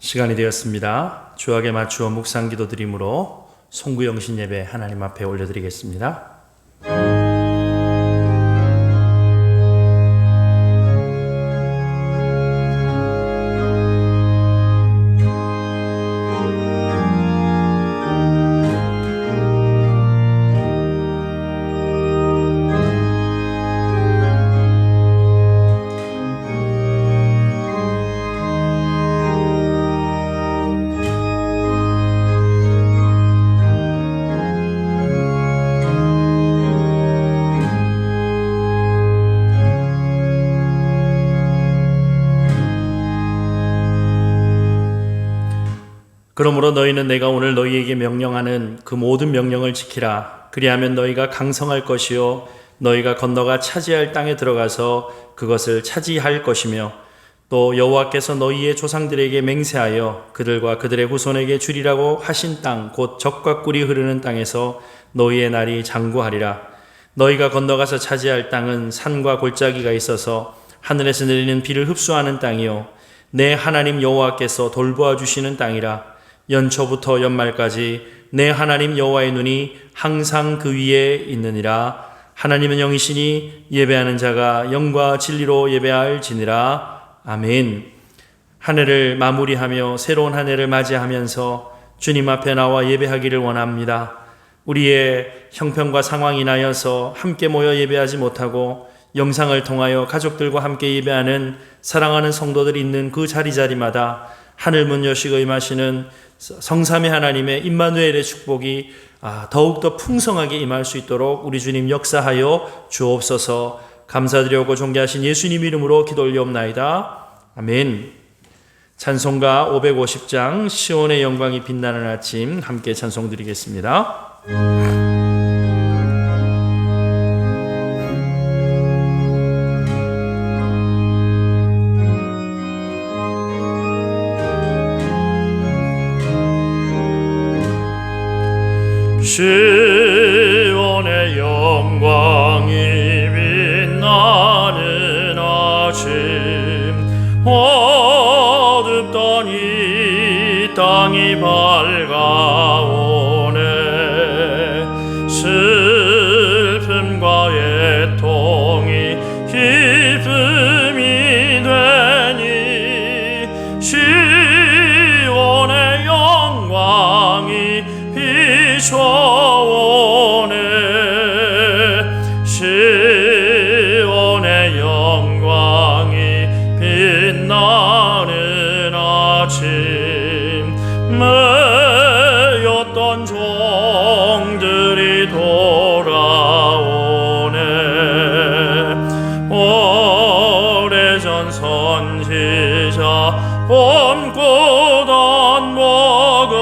시간이 되었습니다. 주악에 맞추어 묵상 기도 드림으로 송구영신 예배 하나님 앞에 올려드리겠습니다. 그러므로 너희는 내가 오늘 너희에게 명령하는 그 모든 명령을 지키라. 그리하면 너희가 강성할 것이요 너희가 건너가 차지할 땅에 들어가서 그것을 차지할 것이며 또 여호와께서 너희의 조상들에게 맹세하여 그들과 그들의 후손에게 주리라고 하신 땅 곧 젖과 꿀이 흐르는 땅에서 너희의 날이 장구하리라. 너희가 건너가서 차지할 땅은 산과 골짜기가 있어서 하늘에서 내리는 비를 흡수하는 땅이요 내 하나님 여호와께서 돌보아 주시는 땅이라. 연초부터 연말까지 내 하나님 여호와의 눈이 항상 그 위에 있느니라. 하나님은 영이시니 예배하는 자가 영과 진리로 예배할지니라. 아멘. 한 해를 마무리하며 새로운 한 해를 맞이하면서 주님 앞에 나와 예배하기를 원합니다. 우리의 형편과 상황이 인하여서 함께 모여 예배하지 못하고 영상을 통하여 가족들과 함께 예배하는 사랑하는 성도들이 있는 그 자리자리마다 하늘 문 여시고 임하시는 성삼위 하나님의 임마누엘의 축복이 더욱더 풍성하게 임할 수 있도록 우리 주님 역사하여 주옵소서. 감사드리고 존귀하신 예수님 이름으로 기도 올리옵나이다. 아멘. 찬송가 550장 시온의 영광이 빛나는 아침 함께 찬송 드리겠습니다. 시온의 영광이 빛나는 아침 어둡던 이 땅이 밝아오네. 슬픔과 애통이 기쁨이 되니 시온의 영광이 비춰오네. 시온의 영광이 빛나는 아침 매였던 종들이 돌아오네. 오래전 선지자 봄꽃 안목을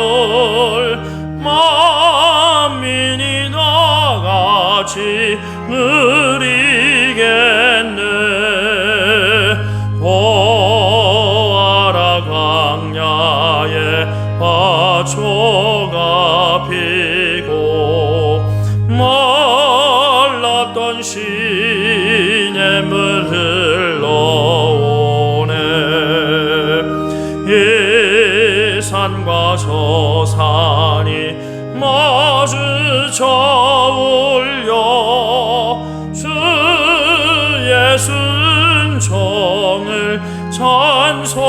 만민이 나같이 누리겠네. 보아라 광야에 화초가 피고 말랐던 시냇물 흘러오네. 이 산과 저 산이 마주쳐 올려 주의 순종을 찬송하네.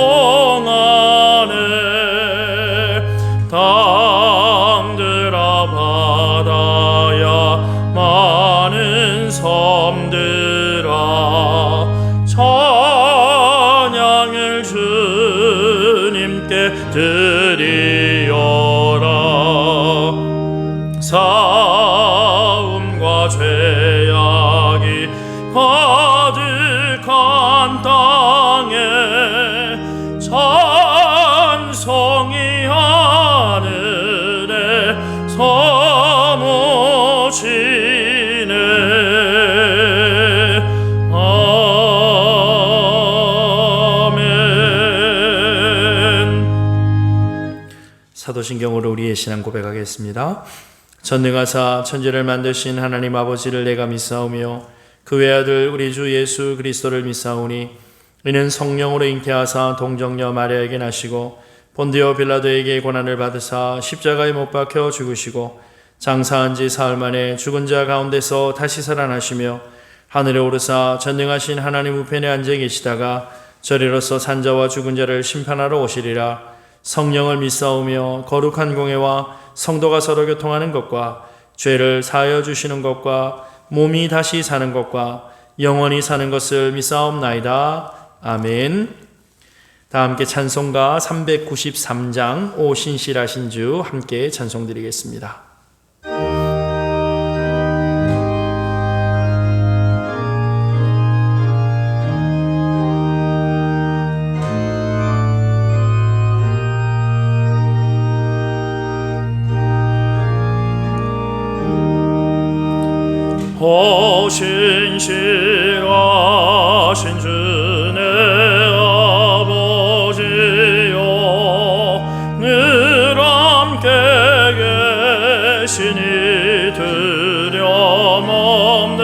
땅들아 바다야 많은 섬들아 찬양을 주님께 드리어라. 싸움과 죄악이 가득한 땅에 찬송이 하늘에 사무치네. 아멘. 사도신경으로 우리의 신앙 고백하겠습니다. 전능하사 천지를 만드신 하나님 아버지를 내가 믿사오며 그 외아들 우리 주 예수 그리스도를 믿사오니 이는 성령으로 잉태하사 동정녀 마리아에게 나시고 본디오 빌라도에게 고난을 받으사 십자가에 못 박혀 죽으시고 장사한 지 사흘 만에 죽은 자 가운데서 다시 살아나시며 하늘에 오르사 전능하신 하나님 우편에 앉아 계시다가 저리로서 산자와 죽은 자를 심판하러 오시리라. 성령을 믿사오며 거룩한 공회와 성도가 서로 교통하는 것과 죄를 사하여 주시는 것과 몸이 다시 사는 것과 영원히 사는 것을 믿사옵나이다. 아멘. 다 함께 찬송가 393장 오 신실하신 주 함께 찬송드리겠습니다. 오 신실하신 주 내 아버지여 늘 함께 계시니 두려움없네.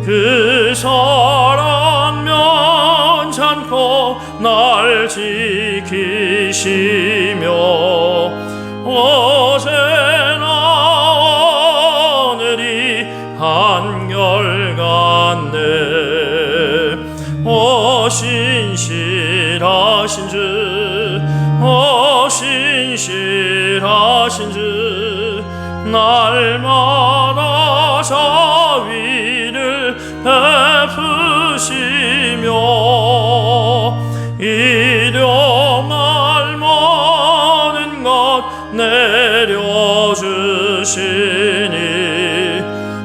그 사랑 면찮고 날 지키시며 어제나 한결같네. 오 신실하신 주, 오 신실하신 주, 날마다 자비를 베푸시며 일용할 많은 것 내려주시니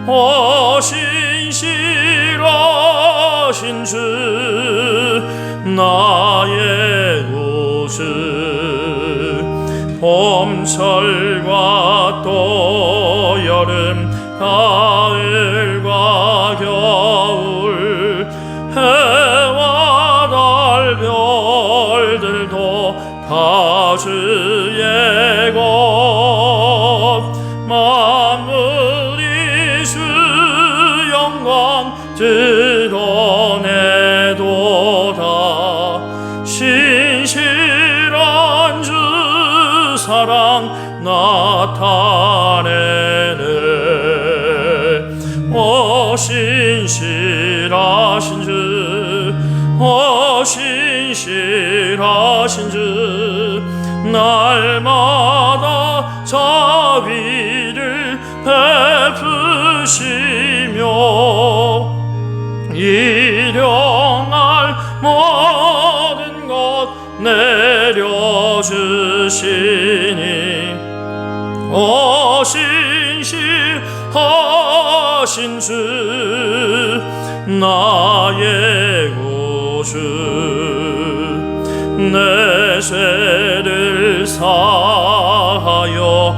오 신실하신 주 나의 구주. 봄철과 또 여름 가을과 겨울 해와 달 별들도 다 주의 것. 만물이 주 영광 드러내도다. 신실한 주 사랑 나타내네. 오 신실하신 주, 오 신실하신 주, 날마다 자비를 베푸시며 일용할 모든 것 내려주시니 오 신실하신 주 나의 구주. 내 죄를 사하여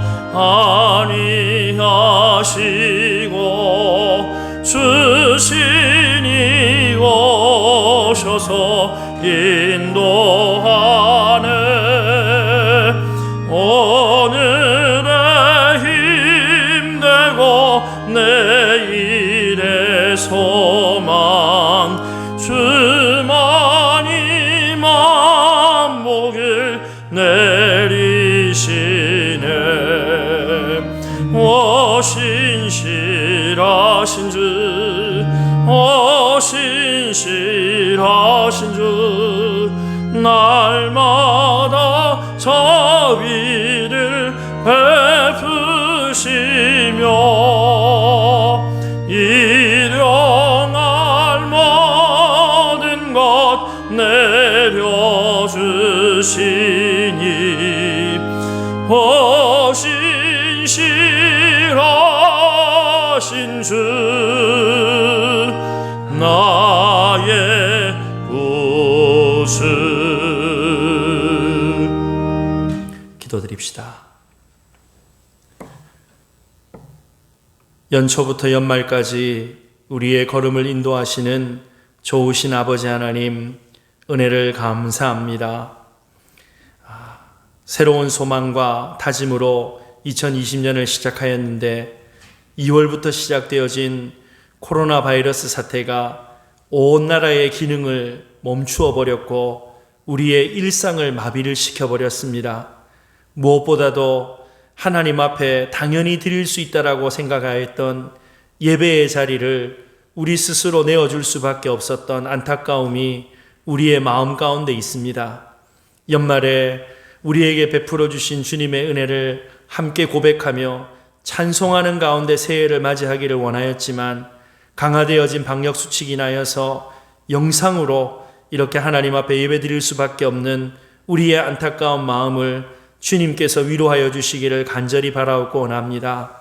아니하시고 주신이 오셔서 인도하네. 오늘의 힘되고 내일의 소망 주만이 만복을 내리시네. 오 신실하신 주, 오 신실하신 주, 날마다 자비를 베푸시며 일용할 모든 것 내려주시니 오 신실하신 주 나의 구주. 기도드립시다. 연초부터 연말까지 우리의 걸음을 인도하시는 좋으신 아버지 하나님, 은혜를 감사합니다. 새로운 소망과 다짐으로 2020년을 시작하였는데 2월부터 시작되어진 코로나 바이러스 사태가 온 나라의 기능을 멈추어 버렸고 우리의 일상을 마비를 시켜버렸습니다. 무엇보다도 하나님 앞에 당연히 드릴 수 있다라고 생각하였던 예배의 자리를 우리 스스로 내어줄 수밖에 없었던 안타까움이 우리의 마음 가운데 있습니다. 연말에 우리에게 베풀어 주신 주님의 은혜를 함께 고백하며 찬송하는 가운데 새해를 맞이하기를 원하였지만 강화되어진 방역수칙이 나여서 영상으로 이렇게 하나님 앞에 예배드릴 수밖에 없는 우리의 안타까운 마음을 주님께서 위로하여 주시기를 간절히 바라옵고 원합니다.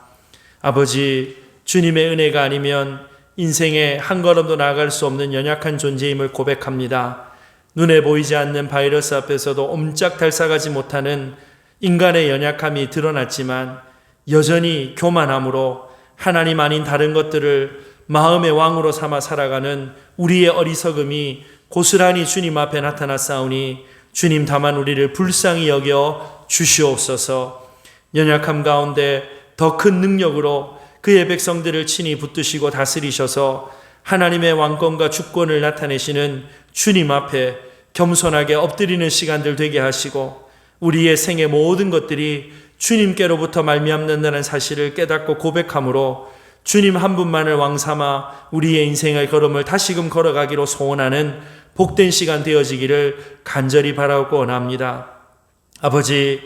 아버지, 주님의 은혜가 아니면 인생에 한 걸음도 나아갈 수 없는 연약한 존재임을 고백합니다. 눈에 보이지 않는 바이러스 앞에서도 옴짝달싹하지 못하는 인간의 연약함이 드러났지만 여전히 교만함으로 하나님 아닌 다른 것들을 마음의 왕으로 삼아 살아가는 우리의 어리석음이 고스란히 주님 앞에 나타났사오니 주님 다만 우리를 불쌍히 여겨 주시옵소서. 연약함 가운데 더 큰 능력으로 그의 백성들을 친히 붙드시고 다스리셔서 하나님의 왕권과 주권을 나타내시는 주님 앞에 겸손하게 엎드리는 시간들 되게 하시고 우리의 생의 모든 것들이 주님께로부터 말미암는다는 사실을 깨닫고 고백함으로 주님 한 분만을 왕삼아 우리의 인생의 걸음을 다시금 걸어가기로 소원하는 복된 시간 되어지기를 간절히 바라고 원합니다. 아버지,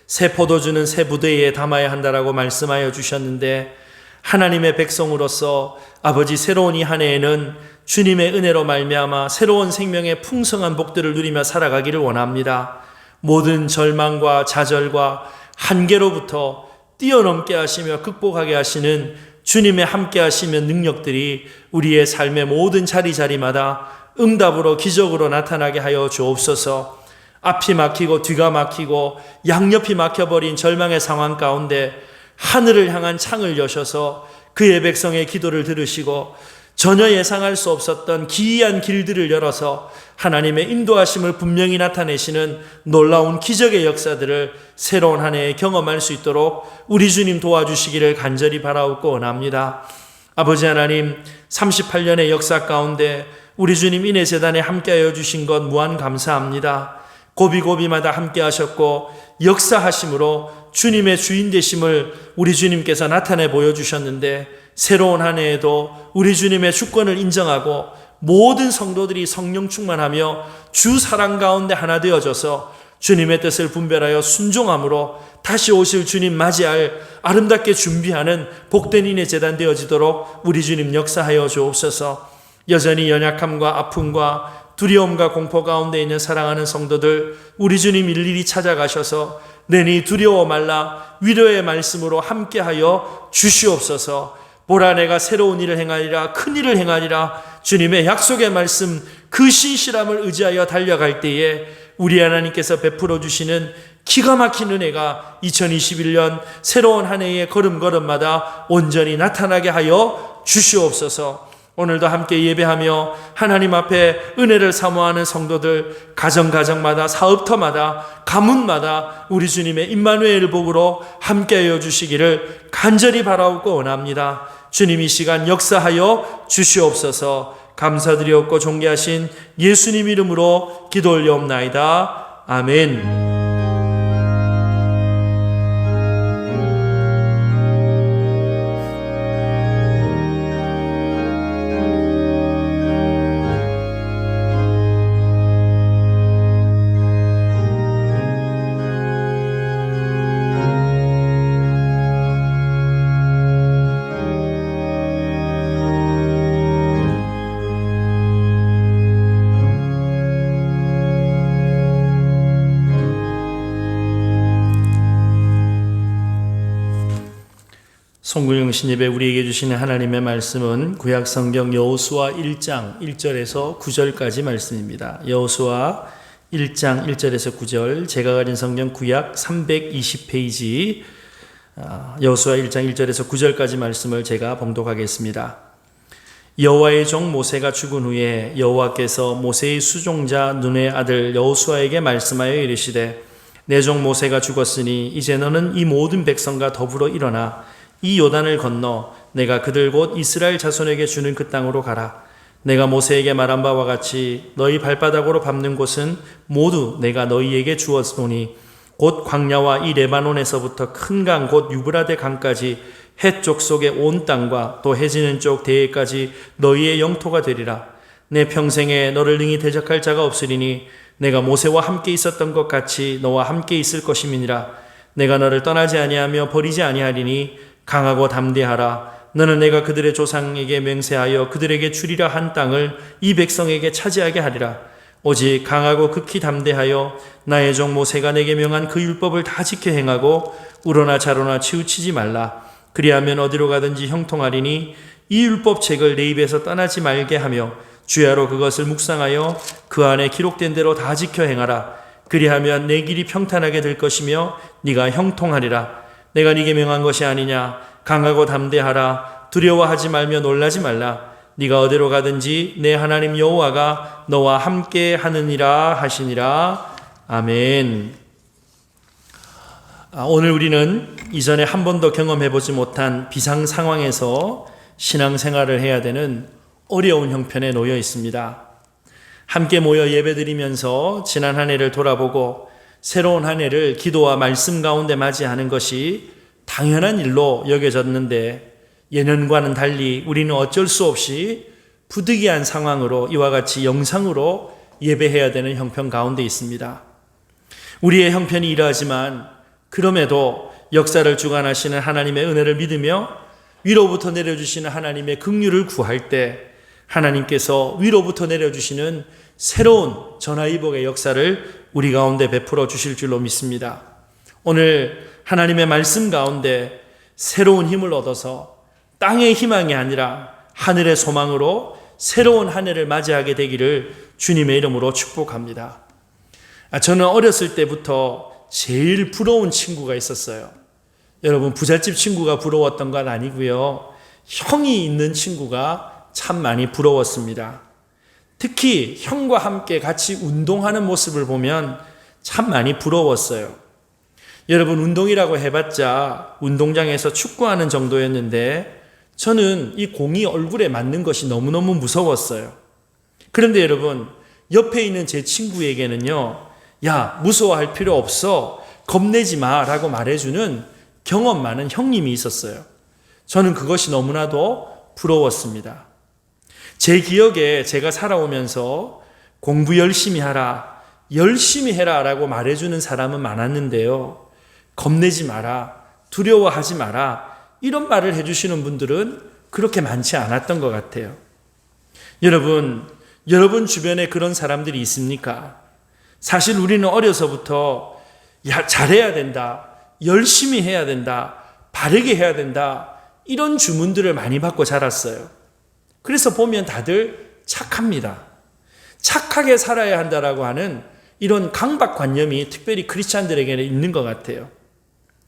새 포도주는 새 부대에 담아야 한다라고 말씀하여 주셨는데 하나님의 백성으로서 아버지 새로운 이 한 해에는 주님의 은혜로 말미암아 새로운 생명의 풍성한 복들을 누리며 살아가기를 원합니다. 모든 절망과 좌절과 한계로부터 뛰어넘게 하시며 극복하게 하시는 주님의 함께 하시는 능력들이 우리의 삶의 모든 자리자리마다 응답으로 기적으로 나타나게 하여 주옵소서. 앞이 막히고 뒤가 막히고 양옆이 막혀버린 절망의 상황 가운데 하늘을 향한 창을 여셔서 그의 백성의 기도를 들으시고 전혀 예상할 수 없었던 기이한 길들을 열어서 하나님의 인도하심을 분명히 나타내시는 놀라운 기적의 역사들을 새로운 한 해에 경험할 수 있도록 우리 주님 도와주시기를 간절히 바라옵고 원합니다. 아버지 하나님, 38년의 역사 가운데 우리 주님 인해재단에 함께하여 주신 것 무한 감사합니다. 고비고비마다 함께하셨고 역사하심으로 주님의 주인 되심을 우리 주님께서 나타내 보여주셨는데 새로운 한 해에도 우리 주님의 주권을 인정하고 모든 성도들이 성령 충만하며 주 사랑 가운데 하나 되어져서 주님의 뜻을 분별하여 순종함으로 다시 오실 주님 맞이할 아름답게 준비하는 복된 인의 재단 되어지도록 우리 주님 역사하여 주옵소서. 여전히 연약함과 아픔과 두려움과 공포 가운데 있는 사랑하는 성도들 우리 주님 일일이 찾아가셔서 내니 두려워 말라 위로의 말씀으로 함께하여 주시옵소서. 보라, 내가 새로운 일을 행하리라, 큰 일을 행하리라. 주님의 약속의 말씀, 그 신실함을 의지하여 달려갈 때에 우리 하나님께서 베풀어 주시는 기가 막힌 은혜가 2021년 새로운 한 해의 걸음걸음마다 온전히 나타나게 하여 주시옵소서. 오늘도 함께 예배하며 하나님 앞에 은혜를 사모하는 성도들 가정마다 사업터마다 가문마다 우리 주님의 임마누엘 복으로 함께하여 주시기를 간절히 바라옵고 원합니다. 주님 이 시간 역사하여 주시옵소서. 감사드리옵고 존귀하신 예수님 이름으로 기도 올려옵나이다. 아멘. 송구영신 예배 우리에게 주시는 하나님의 말씀은 구약성경 여호수아 1장 1절에서 9절까지 말씀입니다. 여호수아 1장 1절에서 9절, 제가 가진 성경 구약 320페이지 여호수아 1장 1절에서 9절까지 말씀을 제가 봉독하겠습니다. 여호와의 종 모세가 죽은 후에 여호와께서 모세의 수종자 눈의 아들 여호수아에게 말씀하여 이르시되 내 종 모세가 죽었으니 이제 너는 이 모든 백성과 더불어 일어나 이 요단을 건너 내가 그들 곧 이스라엘 자손에게 주는 그 땅으로 가라. 내가 모세에게 말한 바와 같이 너희 발바닥으로 밟는 곳은 모두 내가 너희에게 주었으니 곧 광야와 이 레바논에서부터 큰 강 곧 유브라데 강까지 해쪽 속의 온 땅과 또 해지는 쪽 대해까지 너희의 영토가 되리라. 내 평생에 너를 능히 대적할 자가 없으리니 내가 모세와 함께 있었던 것 같이 너와 함께 있을 것임이니라. 내가 너를 떠나지 아니하며 버리지 아니하리니 강하고 담대하라. 너는 내가 그들의 조상에게 맹세하여 그들에게 주리라 한 땅을 이 백성에게 차지하게 하리라. 오직 강하고 극히 담대하여 나의 종 모세가 내게 명한 그 율법을 다 지켜 행하고 우러나 좌로나 치우치지 말라. 그리하면 어디로 가든지 형통하리니 이 율법책을 내 입에서 떠나지 말게 하며 주야로 그것을 묵상하여 그 안에 기록된 대로 다 지켜 행하라. 그리하면 내 길이 평탄하게 될 것이며 네가 형통하리라. 내가 네게 명한 것이 아니냐. 강하고 담대하라. 두려워하지 말며 놀라지 말라. 네가 어디로 가든지 내 하나님 여호와가 너와 함께 하느니라 하시니라. 아멘. 오늘 우리는 이전에 한 번도 경험해보지 못한 비상 상황에서 신앙생활을 해야 되는 어려운 형편에 놓여 있습니다. 함께 모여 예배드리면서 지난 한 해를 돌아보고 새로운 한 해를 기도와 말씀 가운데 맞이하는 것이 당연한 일로 여겨졌는데 예년과는 달리 우리는 어쩔 수 없이 부득이한 상황으로 이와 같이 영상으로 예배해야 되는 형편 가운데 있습니다. 우리의 형편이 이러하지만 그럼에도 역사를 주관하시는 하나님의 은혜를 믿으며 위로부터 내려주시는 하나님의 긍휼을 구할 때 하나님께서 위로부터 내려주시는 새로운 전화위복의 역사를 우리 가운데 베풀어 주실 줄로 믿습니다. 오늘 하나님의 말씀 가운데 새로운 힘을 얻어서 땅의 희망이 아니라 하늘의 소망으로 새로운 한 해를 맞이하게 되기를 주님의 이름으로 축복합니다. 저는 어렸을 때부터 제일 부러운 친구가 있었어요. 여러분, 부잣집 친구가 부러웠던 건 아니고요. 형이 있는 친구가 참 많이 부러웠습니다. 특히 형과 함께 같이 운동하는 모습을 보면 참 많이 부러웠어요. 여러분, 운동이라고 해봤자 운동장에서 축구하는 정도였는데 저는 이 공이 얼굴에 맞는 것이 너무너무 무서웠어요. 그런데 여러분, 옆에 있는 제 친구에게는요, 야, 무서워할 필요 없어, 겁내지 마 라고 말해주는 경험 많은 형님이 있었어요. 저는 그것이 너무나도 부러웠습니다. 제 기억에 제가 살아오면서 공부 열심히 하라, 열심히 해라 라고 말해주는 사람은 많았는데요, 겁내지 마라, 두려워하지 마라 이런 말을 해주시는 분들은 그렇게 많지 않았던 것 같아요. 여러분 주변에 그런 사람들이 있습니까? 사실 우리는 어려서부터 잘해야 된다, 열심히 해야 된다, 바르게 해야 된다 이런 주문들을 많이 받고 자랐어요. 그래서 보면 다들 착합니다. 착하게 살아야 한다라고 하는 이런 강박관념이 특별히 크리스찬들에게는 있는 것 같아요.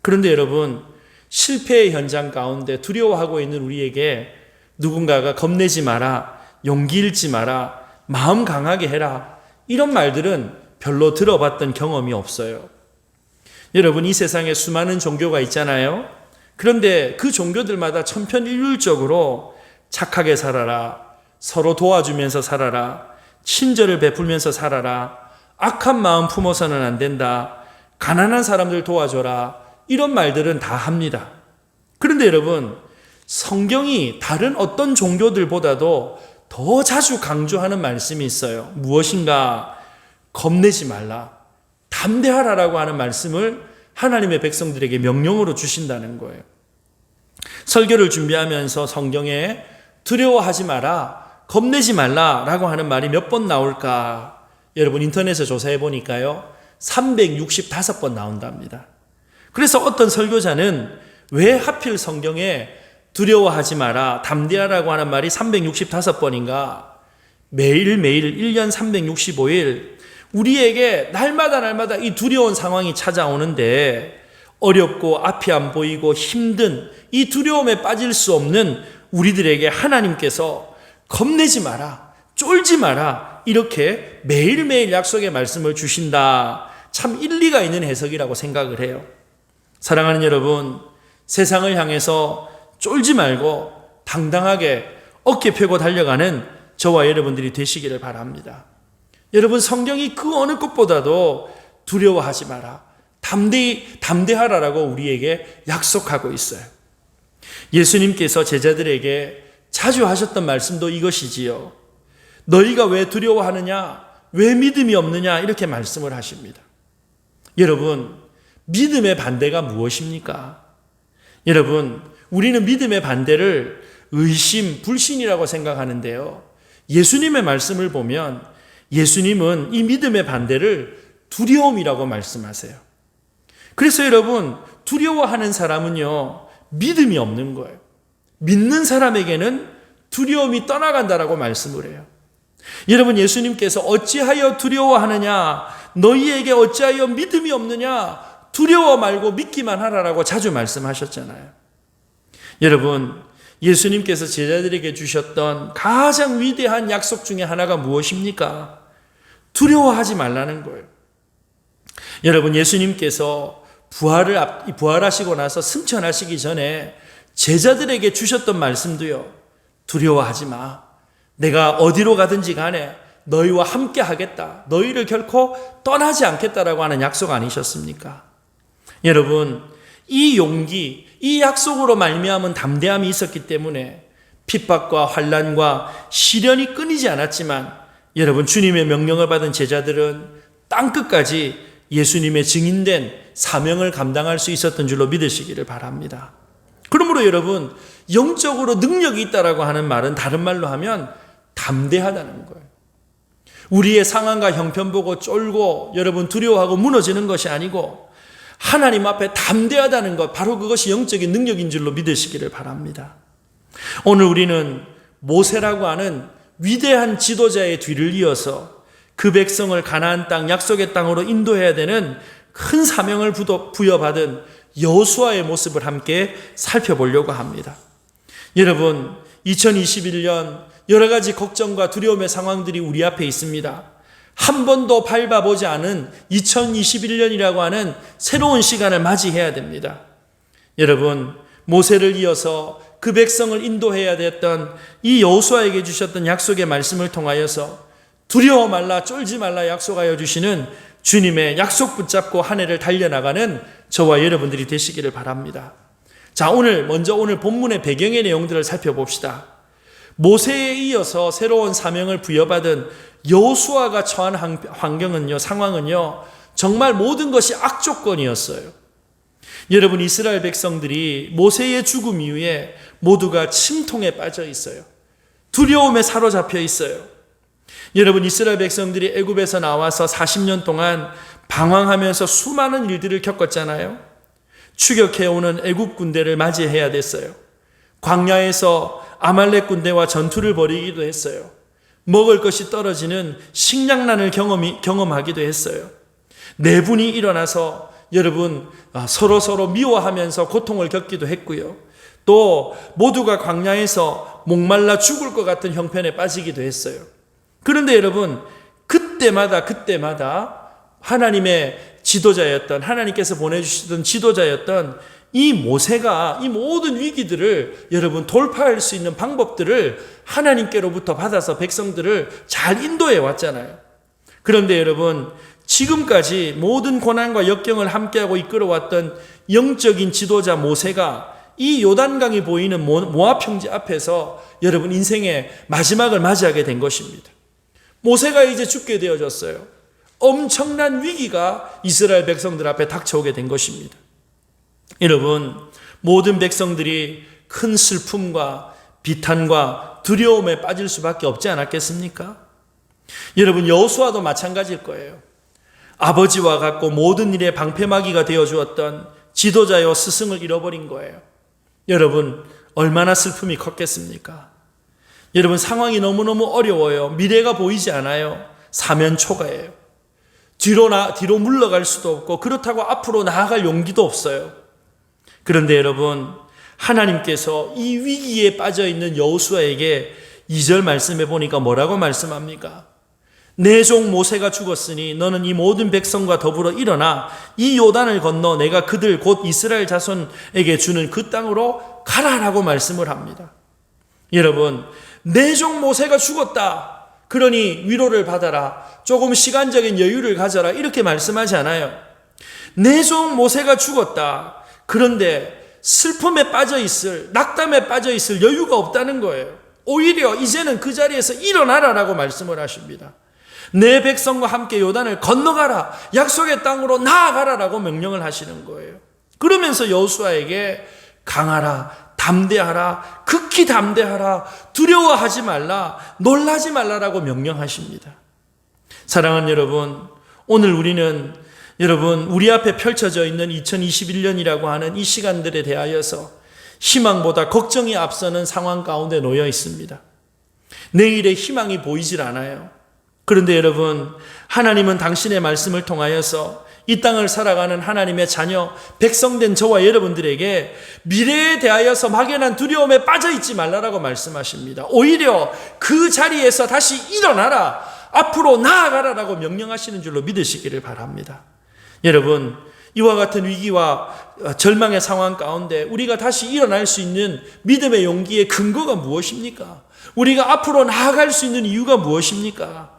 그런데 여러분, 실패의 현장 가운데 두려워하고 있는 우리에게 누군가가 겁내지 마라, 용기 잃지 마라, 마음 강하게 해라 이런 말들은 별로 들어봤던 경험이 없어요. 여러분, 이 세상에 수많은 종교가 있잖아요. 그런데 그 종교들마다 천편일률적으로 착하게 살아라, 서로 도와주면서 살아라, 친절을 베풀면서 살아라, 악한 마음 품어서는 안 된다, 가난한 사람들 도와줘라 이런 말들은 다 합니다. 그런데 여러분, 성경이 다른 어떤 종교들보다도 더 자주 강조하는 말씀이 있어요. 무엇인가? 겁내지 말라, 담대하라라고 하는 말씀을 하나님의 백성들에게 명령으로 주신다는 거예요. 설교를 준비하면서 성경에 두려워하지 마라, 겁내지 말라라고 하는 말이 몇 번 나올까? 여러분, 인터넷에 조사해 보니까요 365번 나온답니다. 그래서 어떤 설교자는 왜 하필 성경에 두려워하지 마라, 담대하라고 하는 말이 365번인가? 매일매일 1년 365일 우리에게 날마다 이 두려운 상황이 찾아오는데 어렵고 앞이 안 보이고 힘든 이 두려움에 빠질 수 없는 우리들에게 하나님께서 겁내지 마라, 쫄지 마라 이렇게 매일매일 약속의 말씀을 주신다. 참 일리가 있는 해석이라고 생각을 해요. 사랑하는 여러분, 세상을 향해서 쫄지 말고 당당하게 어깨 펴고 달려가는 저와 여러분들이 되시기를 바랍니다. 여러분, 성경이 그 어느 것보다도 두려워하지 마라, 담대하라라고 우리에게 약속하고 있어요. 예수님께서 제자들에게 자주 하셨던 말씀도 이것이지요. 너희가 왜 두려워하느냐, 왜 믿음이 없느냐, 이렇게 말씀을 하십니다. 여러분, 믿음의 반대가 무엇입니까? 여러분, 우리는 믿음의 반대를 의심, 불신이라고 생각하는데요. 예수님의 말씀을 보면 예수님은 이 믿음의 반대를 두려움이라고 말씀하세요. 그래서 여러분, 두려워하는 사람은요, 믿음이 없는 거예요. 믿는 사람에게는 두려움이 떠나간다라고 말씀을 해요. 여러분, 예수님께서 어찌하여 두려워하느냐, 너희에게 어찌하여 믿음이 없느냐, 두려워 말고 믿기만 하라라고 자주 말씀하셨잖아요. 여러분, 예수님께서 제자들에게 주셨던 가장 위대한 약속 중에 하나가 무엇입니까? 두려워하지 말라는 거예요. 여러분, 예수님께서 부활하시고 나서 승천하시기 전에 제자들에게 주셨던 말씀도요, 두려워하지 마, 내가 어디로 가든지 간에 너희와 함께 하겠다, 너희를 결코 떠나지 않겠다라고 하는 약속 아니셨습니까? 여러분, 이 용기, 이 약속으로 말미암은 담대함이 있었기 때문에 핍박과 환난과 시련이 끊이지 않았지만, 여러분, 주님의 명령을 받은 제자들은 땅끝까지 예수님의 증인된 사명을 감당할 수 있었던 줄로 믿으시기를 바랍니다. 그러므로 여러분, 영적으로 능력이 있다라고 하는 말은 다른 말로 하면 담대하다는 거예요. 우리의 상황과 형편 보고 쫄고 여러분 두려워하고 무너지는 것이 아니고 하나님 앞에 담대하다는 것, 바로 그것이 영적인 능력인 줄로 믿으시기를 바랍니다. 오늘 우리는 모세라고 하는 위대한 지도자의 뒤를 이어서 그 백성을 가나안 땅, 약속의 땅으로 인도해야 되는 큰 사명을 부여받은 여호수아의 모습을 함께 살펴보려고 합니다. 여러분, 2021년 여러 가지 걱정과 두려움의 상황들이 우리 앞에 있습니다. 한 번도 밟아보지 않은 2021년이라고 하는 새로운 시간을 맞이해야 됩니다. 여러분, 모세를 이어서 그 백성을 인도해야 됐던 이 여호수아에게 주셨던 약속의 말씀을 통하여서 두려워 말라, 쫄지 말라 약속하여 주시는 주님의 약속 붙잡고 한 해를 달려나가는 저와 여러분들이 되시기를 바랍니다. 자, 오늘 본문의 배경의 내용들을 살펴봅시다. 모세에 이어서 새로운 사명을 부여받은 여호수아가 처한 환경은요, 상황은요, 정말 모든 것이 악조건이었어요. 여러분, 이스라엘 백성들이 모세의 죽음 이후에 모두가 침통에 빠져 있어요. 두려움에 사로잡혀 있어요. 여러분, 이스라엘 백성들이 애굽에서 나와서 40년 동안 방황하면서 수많은 일들을 겪었잖아요. 추격해오는 애굽 군대를 맞이해야 됐어요. 광야에서 아말렉 군대와 전투를 벌이기도 했어요. 먹을 것이 떨어지는 식량난을 경험하기도 했어요. 내분이 일어나서 여러분 서로 미워하면서 고통을 겪기도 했고요. 또 모두가 광야에서 목말라 죽을 것 같은 형편에 빠지기도 했어요. 그런데 여러분, 그때마다 하나님의 지도자였던, 하나님께서 보내주시던 지도자였던 이 모세가 이 모든 위기들을 여러분 돌파할 수 있는 방법들을 하나님께로부터 받아서 백성들을 잘 인도해 왔잖아요. 그런데 여러분, 지금까지 모든 고난과 역경을 함께하고 이끌어왔던 영적인 지도자 모세가 이 요단강이 보이는 모압 평지 앞에서 여러분 인생의 마지막을 맞이하게 된 것입니다. 모세가 이제 죽게 되어졌어요. 엄청난 위기가 이스라엘 백성들 앞에 닥쳐오게 된 것입니다. 여러분, 모든 백성들이 큰 슬픔과 비탄과 두려움에 빠질 수밖에 없지 않았겠습니까? 여러분, 여호수아도 마찬가지일 거예요. 아버지와 같고 모든 일에 방패막이가 되어주었던 지도자여 스승을 잃어버린 거예요. 여러분, 얼마나 슬픔이 컸겠습니까? 여러분, 상황이 너무너무 어려워요. 미래가 보이지 않아요. 사면초가예요. 뒤로 물러갈 수도 없고 그렇다고 앞으로 나아갈 용기도 없어요. 그런데 여러분, 하나님께서 이 위기에 빠져있는 여호수아에게 2절 말씀해 보니까 뭐라고 말씀합니까? 내 종 모세가 죽었으니 너는 이 모든 백성과 더불어 일어나 이 요단을 건너 내가 그들 곧 이스라엘 자손에게 주는 그 땅으로 가라라고 말씀을 합니다. 여러분, 내 종 모세가 죽었다. 그러니 위로를 받아라. 조금 시간적인 여유를 가져라. 이렇게 말씀하지 않아요. 내 종 모세가 죽었다. 그런데 슬픔에 빠져 있을, 낙담에 빠져 있을 여유가 없다는 거예요. 오히려 이제는 그 자리에서 일어나라라고 말씀을 하십니다. 내 백성과 함께 요단을 건너가라. 약속의 땅으로 나아가라라고 명령을 하시는 거예요. 그러면서 여호수아에게 강하라, 담대하라, 극히 담대하라, 두려워하지 말라, 놀라지 말라라고 명령하십니다. 사랑하는 여러분, 오늘 우리는 우리 앞에 펼쳐져 있는 2021년이라고 하는 이 시간들에 대하여서 희망보다 걱정이 앞서는 상황 가운데 놓여 있습니다. 내일의 희망이 보이질 않아요. 그런데 여러분, 하나님은 당신의 말씀을 통하여서 이 땅을 살아가는 하나님의 자녀, 백성된 저와 여러분들에게 미래에 대하여서 막연한 두려움에 빠져 있지 말라라고 말씀하십니다. 오히려 그 자리에서 다시 일어나라, 앞으로 나아가라라고 명령하시는 줄로 믿으시기를 바랍니다. 여러분, 이와 같은 위기와 절망의 상황 가운데 우리가 다시 일어날 수 있는 믿음의 용기의 근거가 무엇입니까? 우리가 앞으로 나아갈 수 있는 이유가 무엇입니까?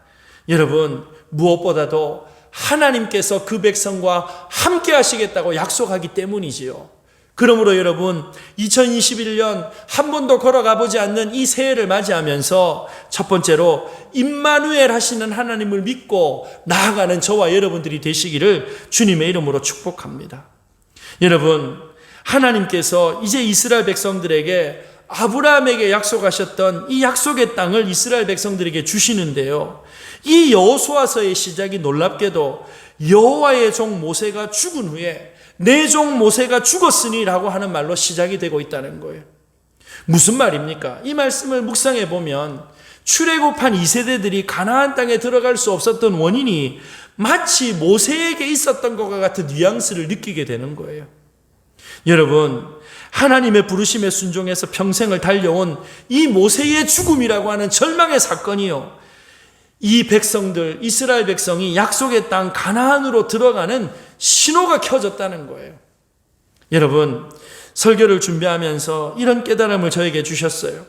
여러분, 무엇보다도 하나님께서 그 백성과 함께 하시겠다고 약속하기 때문이지요. 그러므로 여러분, 2021년 한 번도 걸어가 보지 않는 이 새해를 맞이하면서 첫 번째로 임마누엘 하시는 하나님을 믿고 나아가는 저와 여러분들이 되시기를 주님의 이름으로 축복합니다. 여러분, 하나님께서 이제 이스라엘 백성들에게 아브라함에게 약속하셨던 이 약속의 땅을 이스라엘 백성들에게 주시는데요. 이 여호수아서의 시작이 놀랍게도 여호와의 종 모세가 죽은 후에 내 종 모세가 죽었으니라고 하는 말로 시작이 되고 있다는 거예요. 무슨 말입니까? 이 말씀을 묵상해 보면 출애굽한 2세대들이 가나안 땅에 들어갈 수 없었던 원인이 마치 모세에게 있었던 것과 같은 뉘앙스를 느끼게 되는 거예요. 여러분, 하나님의 부르심에 순종해서 평생을 달려온 이 모세의 죽음이라고 하는 절망의 사건이요, 이 백성들, 이스라엘 백성이 약속의 땅 가나안으로 들어가는 신호가 켜졌다는 거예요. 여러분, 설교를 준비하면서 이런 깨달음을 저에게 주셨어요.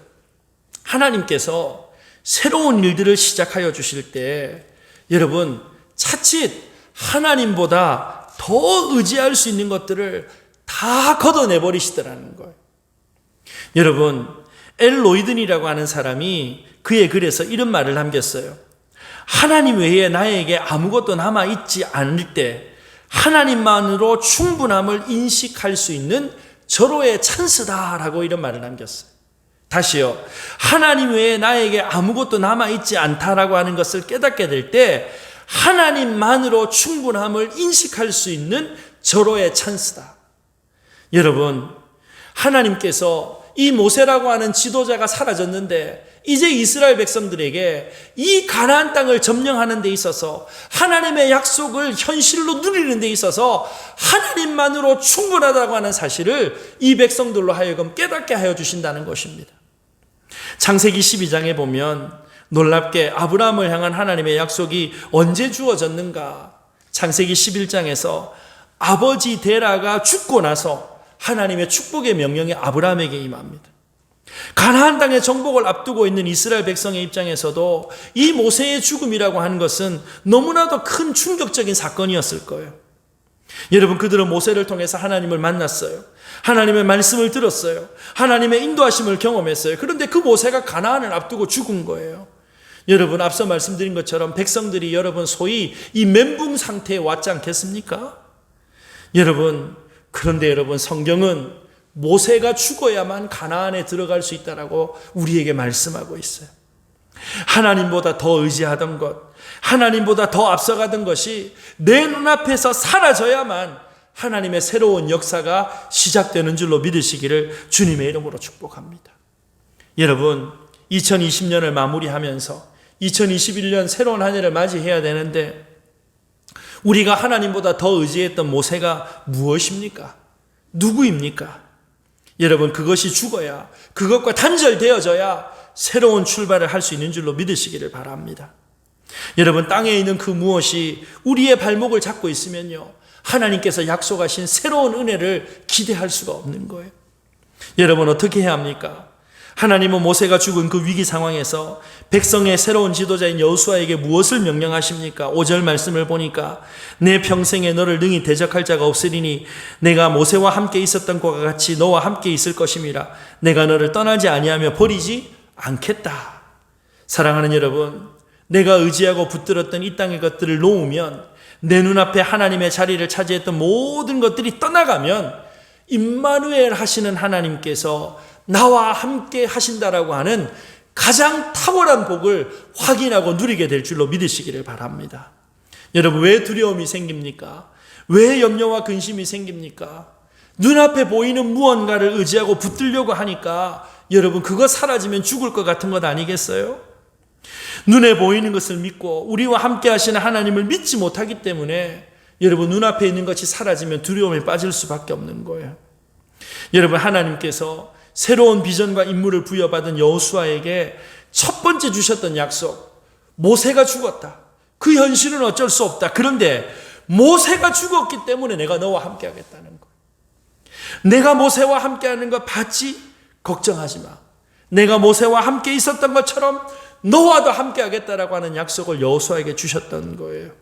하나님께서 새로운 일들을 시작하여 주실 때 여러분, 차칫 하나님보다 더 의지할 수 있는 것들을 다 걷어내버리시더라는 거예요. 여러분, 엘 로이든이라고 하는 사람이 그의 글에서 이런 말을 남겼어요. 하나님 외에 나에게 아무것도 남아있지 않을 때 하나님만으로 충분함을 인식할 수 있는 절호의 찬스다라고 이런 말을 남겼어요. 다시요. 하나님 외에 나에게 아무것도 남아있지 않다라고 하는 것을 깨닫게 될 때 하나님만으로 충분함을 인식할 수 있는 절호의 찬스다. 여러분, 하나님께서 이 모세라고 하는 지도자가 사라졌는데 이제 이스라엘 백성들에게 이 가나안 땅을 점령하는 데 있어서 하나님의 약속을 현실로 누리는 데 있어서 하나님만으로 충분하다고 하는 사실을 이 백성들로 하여금 깨닫게 하여 주신다는 것입니다. 창세기 12장에 보면 놀랍게 아브라함을 향한 하나님의 약속이 언제 주어졌는가? 창세기 11장에서 아버지 데라가 죽고 나서 하나님의 축복의 명령이 아브라함에게 임합니다. 가나안 땅의 정복을 앞두고 있는 이스라엘 백성의 입장에서도 이 모세의 죽음이라고 하는 것은 너무나도 큰 충격적인 사건이었을 거예요. 여러분, 그들은 모세를 통해서 하나님을 만났어요. 하나님의 말씀을 들었어요. 하나님의 인도하심을 경험했어요. 그런데 그 모세가 가나안을 앞두고 죽은 거예요. 여러분, 앞서 말씀드린 것처럼 백성들이 여러분 소위 이 멘붕 상태에 왔지 않겠습니까? 여러분, 그런데 여러분, 성경은 모세가 죽어야만 가나안에 들어갈 수 있다라고 우리에게 말씀하고 있어요. 하나님보다 더 의지하던 것, 하나님보다 더 앞서가던 것이 내 눈앞에서 사라져야만 하나님의 새로운 역사가 시작되는 줄로 믿으시기를 주님의 이름으로 축복합니다. 여러분, 2020년을 마무리하면서 2021년 새로운 한 해를 맞이해야 되는데 우리가 하나님보다 더 의지했던 모세가 무엇입니까? 누구입니까? 여러분, 그것이 죽어야, 그것과 단절되어져야 새로운 출발을 할 수 있는 줄로 믿으시기를 바랍니다. 여러분, 땅에 있는 그 무엇이 우리의 발목을 잡고 있으면요, 하나님께서 약속하신 새로운 은혜를 기대할 수가 없는 거예요. 여러분, 어떻게 해야 합니까? 하나님은 모세가 죽은 그 위기 상황에서 백성의 새로운 지도자인 여호수아에게 무엇을 명령하십니까? 5절 말씀을 보니까 내 평생에 너를 능히 대적할 자가 없으리니 내가 모세와 함께 있었던 것과 같이 너와 함께 있을 것임이라. 내가 너를 떠나지 아니하며 버리지 않겠다. 사랑하는 여러분, 내가 의지하고 붙들었던 이 땅의 것들을 놓으면, 내 눈앞에 하나님의 자리를 차지했던 모든 것들이 떠나가면 임마누엘 하시는 하나님께서 나와 함께 하신다라고 하는 가장 탁월한 복을 확인하고 누리게 될 줄로 믿으시기를 바랍니다. 여러분, 왜 두려움이 생깁니까? 왜 염려와 근심이 생깁니까? 눈앞에 보이는 무언가를 의지하고 붙들려고 하니까 여러분, 그거 사라지면 죽을 것 같은 것 아니겠어요? 눈에 보이는 것을 믿고 우리와 함께 하시는 하나님을 믿지 못하기 때문에 여러분, 눈앞에 있는 것이 사라지면 두려움에 빠질 수밖에 없는 거예요. 여러분, 하나님께서 새로운 비전과 임무를 부여받은 여호수아에게 첫 번째 주셨던 약속, 모세가 죽었다. 그 현실은 어쩔 수 없다. 그런데 모세가 죽었기 때문에 내가 너와 함께 하겠다는 거. 내가 모세와 함께 하는 거 봤지? 걱정하지 마. 내가 모세와 함께 있었던 것처럼 너와도 함께 하겠다라고 하는 약속을 여호수아에게 주셨던 거예요.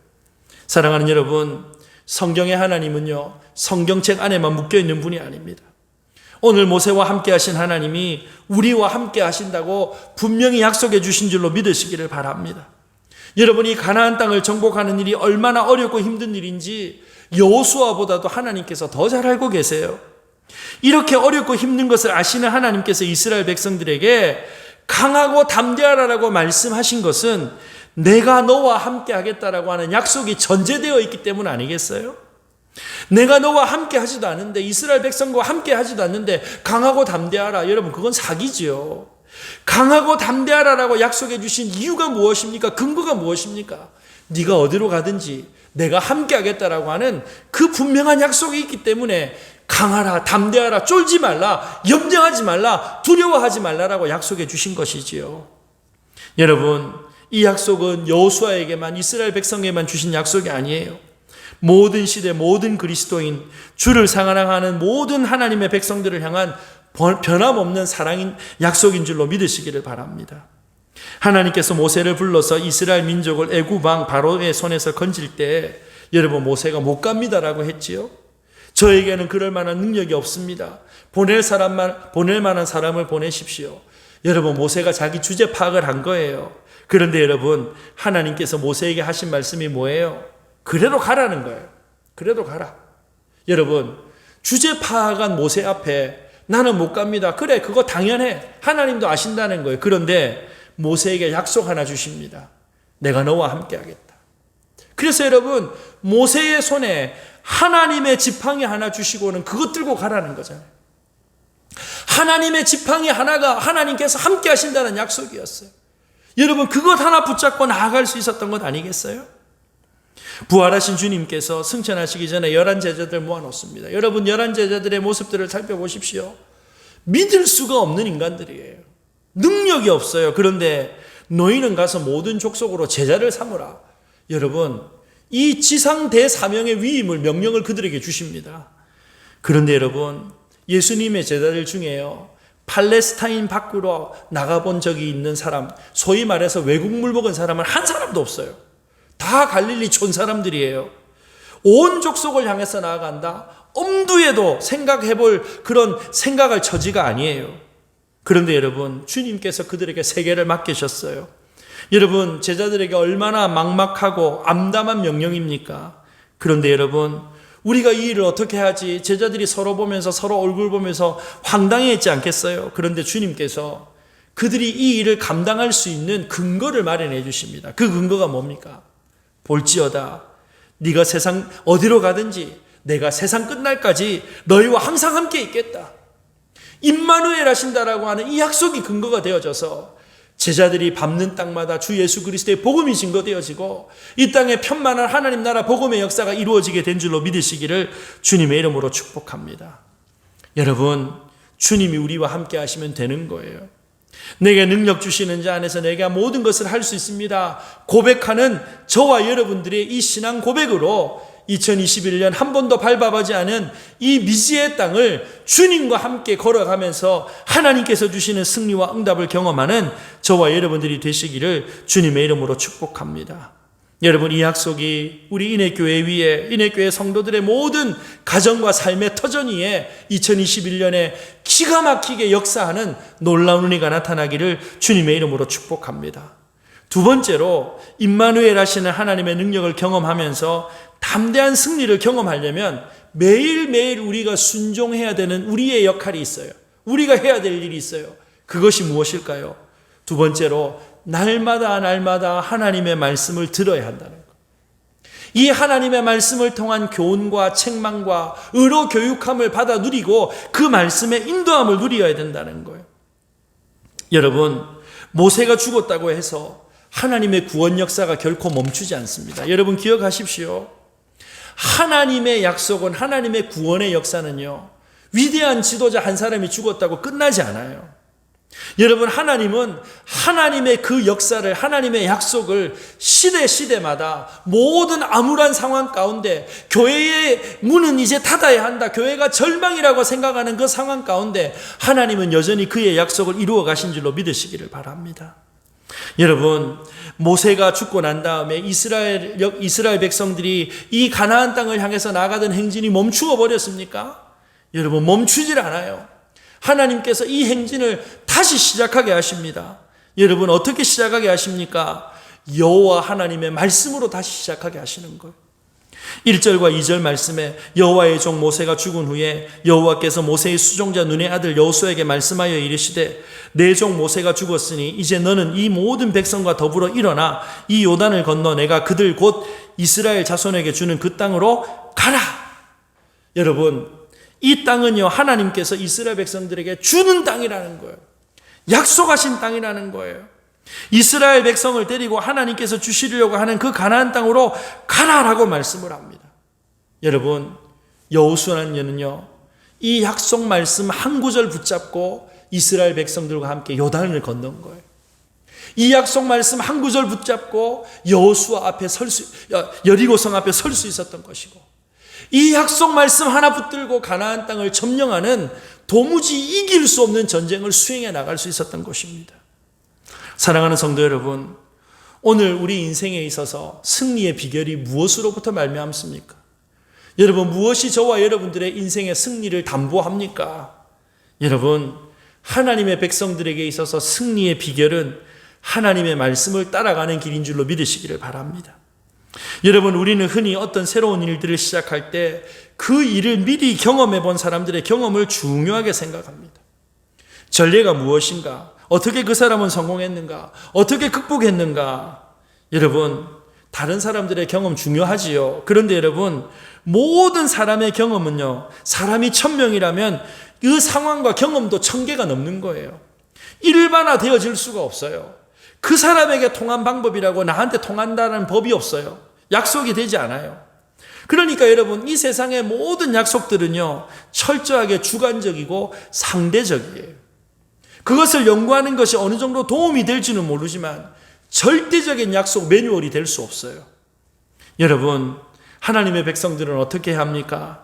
사랑하는 여러분, 성경의 하나님은요, 성경책 안에만 묶여있는 분이 아닙니다. 오늘 모세와 함께 하신 하나님이 우리와 함께 하신다고 분명히 약속해 주신 줄로 믿으시기를 바랍니다. 여러분이 가나안 땅을 정복하는 일이 얼마나 어렵고 힘든 일인지 여호수아보다도 하나님께서 더 잘 알고 계세요. 이렇게 어렵고 힘든 것을 아시는 하나님께서 이스라엘 백성들에게 강하고 담대하라라고 말씀하신 것은 내가 너와 함께 하겠다라고 하는 약속이 전제되어 있기 때문 아니겠어요? 내가 너와 함께 하지도 않는데, 이스라엘 백성과 함께 하지도 않는데 강하고 담대하라. 여러분, 그건 사기지요. 강하고 담대하라라고 약속해 주신 이유가 무엇입니까? 근거가 무엇입니까? 네가 어디로 가든지 내가 함께 하겠다라고 하는 그 분명한 약속이 있기 때문에 강하라, 담대하라, 쫄지 말라, 염려하지 말라, 두려워하지 말라라고 약속해 주신 것이지요. 여러분, 이 약속은 여호수아에게만, 이스라엘 백성에게만 주신 약속이 아니에요. 모든 시대, 모든 그리스도인, 주를 사랑하는 모든 하나님의 백성들을 향한 변함없는 사랑인 약속인 줄로 믿으시기를 바랍니다. 하나님께서 모세를 불러서 이스라엘 민족을 애굽 왕 바로의 손에서 건질 때 여러분, 모세가 못 갑니다라고 했지요. 저에게는 그럴 만한 능력이 없습니다. 보낼 만한 사람을 보내십시오. 여러분, 모세가 자기 주제 파악을 한 거예요. 그런데 여러분, 하나님께서 모세에게 하신 말씀이 뭐예요? 그래도 가라는 거예요. 그래도 가라. 여러분, 주제 파악한 모세 앞에 나는 못 갑니다. 그래, 그거 당연해. 하나님도 아신다는 거예요. 그런데 모세에게 약속 하나 주십니다. 내가 너와 함께 하겠다. 그래서 여러분, 모세의 손에 하나님의 지팡이 하나 주시고는 그것 들고 가라는 거잖아요. 하나님의 지팡이 하나가 하나님께서 함께 하신다는 약속이었어요. 여러분, 그것 하나 붙잡고 나아갈 수 있었던 것 아니겠어요? 부활하신 주님께서 승천하시기 전에 11 제자들 모아놓습니다. 여러분, 11 제자들의 모습들을 살펴보십시오. 믿을 수가 없는 인간들이에요. 능력이 없어요. 그런데 너희는 가서 모든 족속으로 제자를 삼으라. 여러분, 이 지상 대사명의 위임을, 명령을 그들에게 주십니다. 그런데 여러분, 예수님의 제자들 중에요, 팔레스타인 밖으로 나가본 적이 있는 사람, 소위 말해서 외국물 먹은 사람은 한 사람도 없어요. 다 갈릴리 촌 사람들이에요. 온 족속을 향해서 나아간다? 엄두에도 생각해볼 그런 생각할 처지가 아니에요. 그런데 여러분, 주님께서 그들에게 세계를 맡기셨어요. 여러분, 제자들에게 얼마나 막막하고 암담한 명령입니까? 그런데 여러분, 우리가 이 일을 어떻게 하지? 제자들이 서로 보면서, 서로 얼굴 보면서 황당해했지 않겠어요? 그런데 주님께서 그들이 이 일을 감당할 수 있는 근거를 마련해 주십니다. 그 근거가 뭡니까? 볼지어다 네가 세상 어디로 가든지 내가 세상 끝날까지 너희와 항상 함께 있겠다. 임마누엘 하신다라고 하는 이 약속이 근거가 되어져서 제자들이 밟는 땅마다 주 예수 그리스도의 복음이 증거되어지고 이 땅에 편만한 하나님 나라 복음의 역사가 이루어지게 된 줄로 믿으시기를 주님의 이름으로 축복합니다. 여러분, 주님이 우리와 함께 하시면 되는 거예요. 내게 능력 주시는 자 안에서 내가 모든 것을 할 수 있습니다 고백하는 저와 여러분들의 이 신앙 고백으로 2021년 한 번도 밟아보지 않은 이 미지의 땅을 주님과 함께 걸어가면서 하나님께서 주시는 승리와 응답을 경험하는 저와 여러분들이 되시기를 주님의 이름으로 축복합니다. 여러분, 이 약속이 우리 인해교회 위에, 인해교회 성도들의 모든 가정과 삶의 터전 위에 2021년에 기가 막히게 역사하는 놀라운 은혜가 나타나기를 주님의 이름으로 축복합니다. 두 번째로, 임마누엘 하시는 하나님의 능력을 경험하면서 담대한 승리를 경험하려면 매일매일 우리가 순종해야 되는 우리의 역할이 있어요. 우리가 해야 될 일이 있어요. 그것이 무엇일까요? 두 번째로, 날마다 하나님의 말씀을 들어야 한다는 것. 이 하나님의 말씀을 통한 교훈과 책망과 의로 교육함을 받아 누리고 그 말씀의 인도함을 누려야 된다는 거예요. 여러분, 모세가 죽었다고 해서 하나님의 구원 역사가 결코 멈추지 않습니다. 여러분 기억하십시오. 하나님의 약속은, 하나님의 구원의 역사는요, 위대한 지도자 한 사람이 죽었다고 끝나지 않아요. 여러분, 하나님은 하나님의 그 역사를, 하나님의 약속을 시대마다 모든 암울한 상황 가운데, 교회의 문은 이제 닫아야 한다, 교회가 절망이라고 생각하는 그 상황 가운데 하나님은 여전히 그의 약속을 이루어 가신 줄로 믿으시기를 바랍니다. 여러분, 모세가 죽고 난 다음에 이스라엘 백성들이 이 가나안 땅을 향해서 나가던 행진이 멈추어 버렸습니까? 여러분, 멈추질 않아요. 하나님께서 이 행진을 다시 시작하게 하십니다. 여러분, 어떻게 시작하게 하십니까? 여호와 하나님의 말씀으로 다시 시작하게 하시는 거예요. 1절과 2절 말씀에 여호와의 종 모세가 죽은 후에 여호와께서 모세의 수종자 눈의 아들 여호수아에게 말씀하여 이르시되 내 종 모세가 죽었으니 이제 너는 이 모든 백성과 더불어 일어나 이 요단을 건너 내가 그들 곧 이스라엘 자손에게 주는 그 땅으로 가라. 여러분, 이 땅은요, 하나님께서 이스라엘 백성들에게 주는 땅이라는 거예요. 약속하신 땅이라는 거예요. 이스라엘 백성을 데리고 하나님께서 주시려고 하는 그 가나안 땅으로 가라라고 말씀을 합니다. 여러분, 여호수아는요, 이 약속 말씀 한 구절 붙잡고 이스라엘 백성들과 함께 요단을 건넌 거예요. 이 약속 말씀 한 구절 붙잡고 여호수아 앞에 여리고성 앞에 설 수 있었던 것이고, 이 약속 말씀 하나 붙들고 가나안 땅을 점령하는 도무지 이길 수 없는 전쟁을 수행해 나갈 수 있었던 것입니다. 사랑하는 성도 여러분, 오늘 우리 인생에 있어서 승리의 비결이 무엇으로부터 말미암습니까? 여러분, 무엇이 저와 여러분들의 인생의 승리를 담보합니까? 여러분, 하나님의 백성들에게 있어서 승리의 비결은 하나님의 말씀을 따라가는 길인 줄로 믿으시기를 바랍니다. 여러분, 우리는 흔히 어떤 새로운 일들을 시작할 때 그 일을 미리 경험해 본 사람들의 경험을 중요하게 생각합니다. 전례가 무엇인가? 어떻게 그 사람은 성공했는가? 어떻게 극복했는가? 여러분, 다른 사람들의 경험 중요하지요. 그런데 여러분, 모든 사람의 경험은요, 사람이 1000명이라면 그 상황과 경험도 1000개가 넘는 거예요. 일반화 되어질 수가 없어요. 그 사람에게 통한 방법이라고 나한테 통한다는 법이 없어요. 약속이 되지 않아요. 그러니까 여러분, 이 세상의 모든 약속들은요, 철저하게 주관적이고 상대적이에요. 그것을 연구하는 것이 어느 정도 도움이 될지는 모르지만 절대적인 약속 매뉴얼이 될 수 없어요. 여러분, 하나님의 백성들은 어떻게 해야 합니까?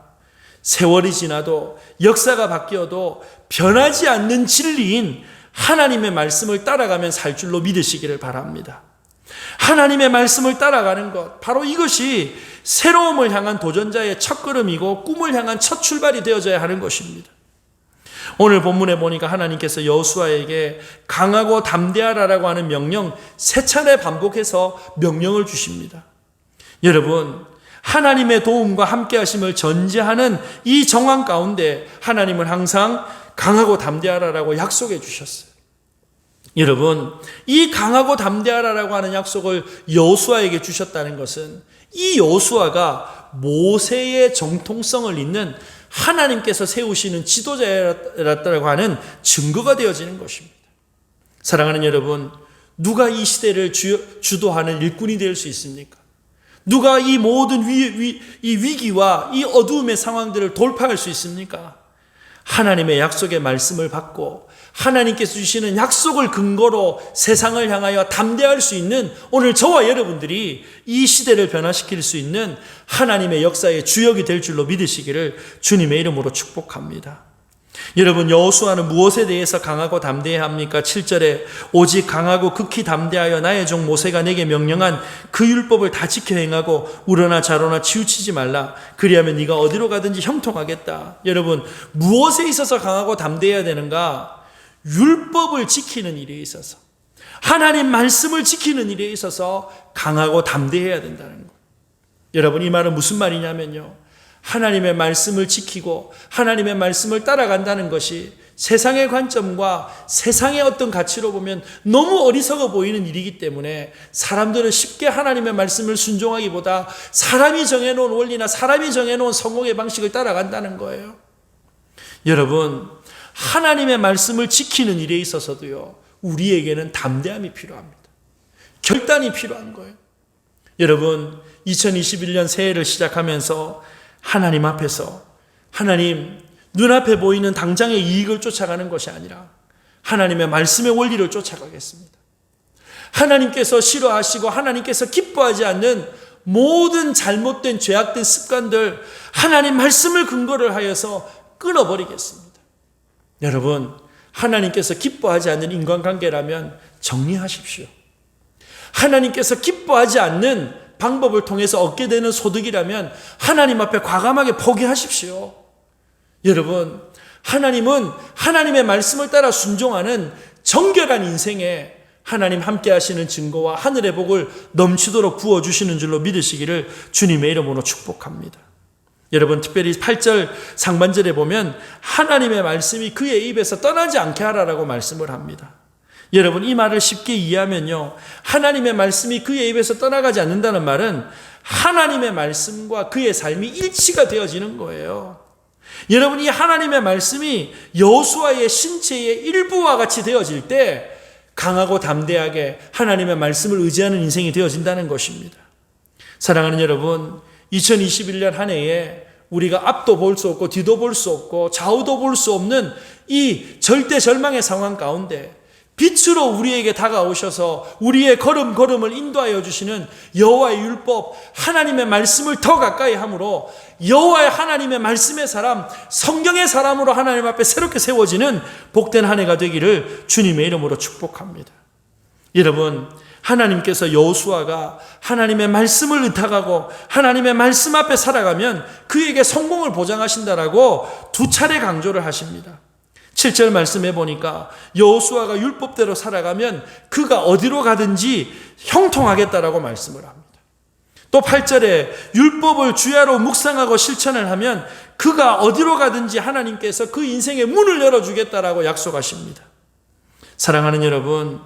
세월이 지나도 역사가 바뀌어도 변하지 않는 진리인 하나님의 말씀을 따라가면 살 줄로 믿으시기를 바랍니다. 하나님의 말씀을 따라가는 것, 바로 이것이 새로움을 향한 도전자의 첫걸음이고 꿈을 향한 첫 출발이 되어져야 하는 것입니다. 오늘 본문에 보니까 하나님께서 여호수아에게 강하고 담대하라라고 하는 명령 3차례 반복해서 명령을 주십니다. 여러분, 하나님의 도움과 함께 하심을 전제하는 이 정황 가운데 하나님은 항상 강하고 담대하라라고 약속해 주셨어요. 여러분, 이 강하고 담대하라라고 하는 약속을 여호수아에게 주셨다는 것은 이 여호수아가 모세의 정통성을 잇는 하나님께서 세우시는 지도자였다고 하는 증거가 되어지는 것입니다. 사랑하는 여러분, 누가 이 시대를 주도하는 일꾼이 될 수 있습니까? 누가 이 모든 이 위기와 이 어두움의 상황들을 돌파할 수 있습니까? 하나님의 약속의 말씀을 받고 하나님께서 주시는 약속을 근거로 세상을 향하여 담대할 수 있는 오늘 저와 여러분들이 이 시대를 변화시킬 수 있는 하나님의 역사의 주역이 될 줄로 믿으시기를 주님의 이름으로 축복합니다. 여러분, 여호수아는 무엇에 대해서 강하고 담대해야 합니까? 7절에 오직 강하고 극히 담대하여 나의 종 모세가 내게 명령한 그 율법을 다 지켜 행하고 우러나 좌로나 치우치지 말라. 그리하면 네가 어디로 가든지 형통하겠다. 여러분, 무엇에 있어서 강하고 담대해야 되는가? 율법을 지키는 일에 있어서, 하나님 말씀을 지키는 일에 있어서 강하고 담대해야 된다는 거예요. 여러분, 이 말은 무슨 말이냐면요, 하나님의 말씀을 지키고 하나님의 말씀을 따라간다는 것이 세상의 관점과 세상의 어떤 가치로 보면 너무 어리석어 보이는 일이기 때문에 사람들은 쉽게 하나님의 말씀을 순종하기보다 사람이 정해놓은 원리나 사람이 정해놓은 성공의 방식을 따라간다는 거예요. 여러분, 하나님의 말씀을 지키는 일에 있어서도요, 우리에게는 담대함이 필요합니다. 결단이 필요한 거예요. 여러분, 2021년 새해를 시작하면서 하나님 앞에서, 하나님 눈앞에 보이는 당장의 이익을 쫓아가는 것이 아니라 하나님의 말씀의 원리를 쫓아가겠습니다. 하나님께서 싫어하시고 하나님께서 기뻐하지 않는 모든 잘못된 죄악된 습관들, 하나님 말씀을 근거를 하여서 끊어버리겠습니다. 여러분, 하나님께서 기뻐하지 않는 인간관계라면 정리하십시오. 하나님께서 기뻐하지 않는 방법을 통해서 얻게 되는 소득이라면 하나님 앞에 과감하게 포기하십시오. 여러분, 하나님은 하나님의 말씀을 따라 순종하는 정결한 인생에 하나님 함께 하시는 증거와 하늘의 복을 넘치도록 부어주시는 줄로 믿으시기를 주님의 이름으로 축복합니다. 여러분, 특별히 8절 상반절에 보면 하나님의 말씀이 그의 입에서 떠나지 않게 하라라고 말씀을 합니다. 여러분, 이 말을 쉽게 이해하면요, 하나님의 말씀이 그의 입에서 떠나가지 않는다는 말은 하나님의 말씀과 그의 삶이 일치가 되어지는 거예요. 여러분, 이 하나님의 말씀이 여호수아의 신체의 일부와 같이 되어질 때 강하고 담대하게 하나님의 말씀을 의지하는 인생이 되어진다는 것입니다. 사랑하는 여러분, 2021년 한 해에 우리가 앞도 볼 수 없고 뒤도 볼 수 없고 좌우도 볼 수 없는 이 절대 절망의 상황 가운데 빛으로 우리에게 다가오셔서 우리의 걸음걸음을 인도하여 주시는 여호와의 율법, 하나님의 말씀을 더 가까이 함으로 여호와의 하나님의 말씀의 사람, 성경의 사람으로 하나님 앞에 새롭게 세워지는 복된 한 해가 되기를 주님의 이름으로 축복합니다. 여러분, 하나님께서 여호수아가 하나님의 말씀을 의탁하고 하나님의 말씀 앞에 살아가면 그에게 성공을 보장하신다라고 2차례 강조를 하십니다. 7절 말씀해 보니까 여호수아가 율법대로 살아가면 그가 어디로 가든지 형통하겠다라고 말씀을 합니다. 또 8절에 율법을 주야로 묵상하고 실천을 하면 그가 어디로 가든지 하나님께서 그 인생의 문을 열어주겠다라고 약속하십니다. 사랑하는 여러분,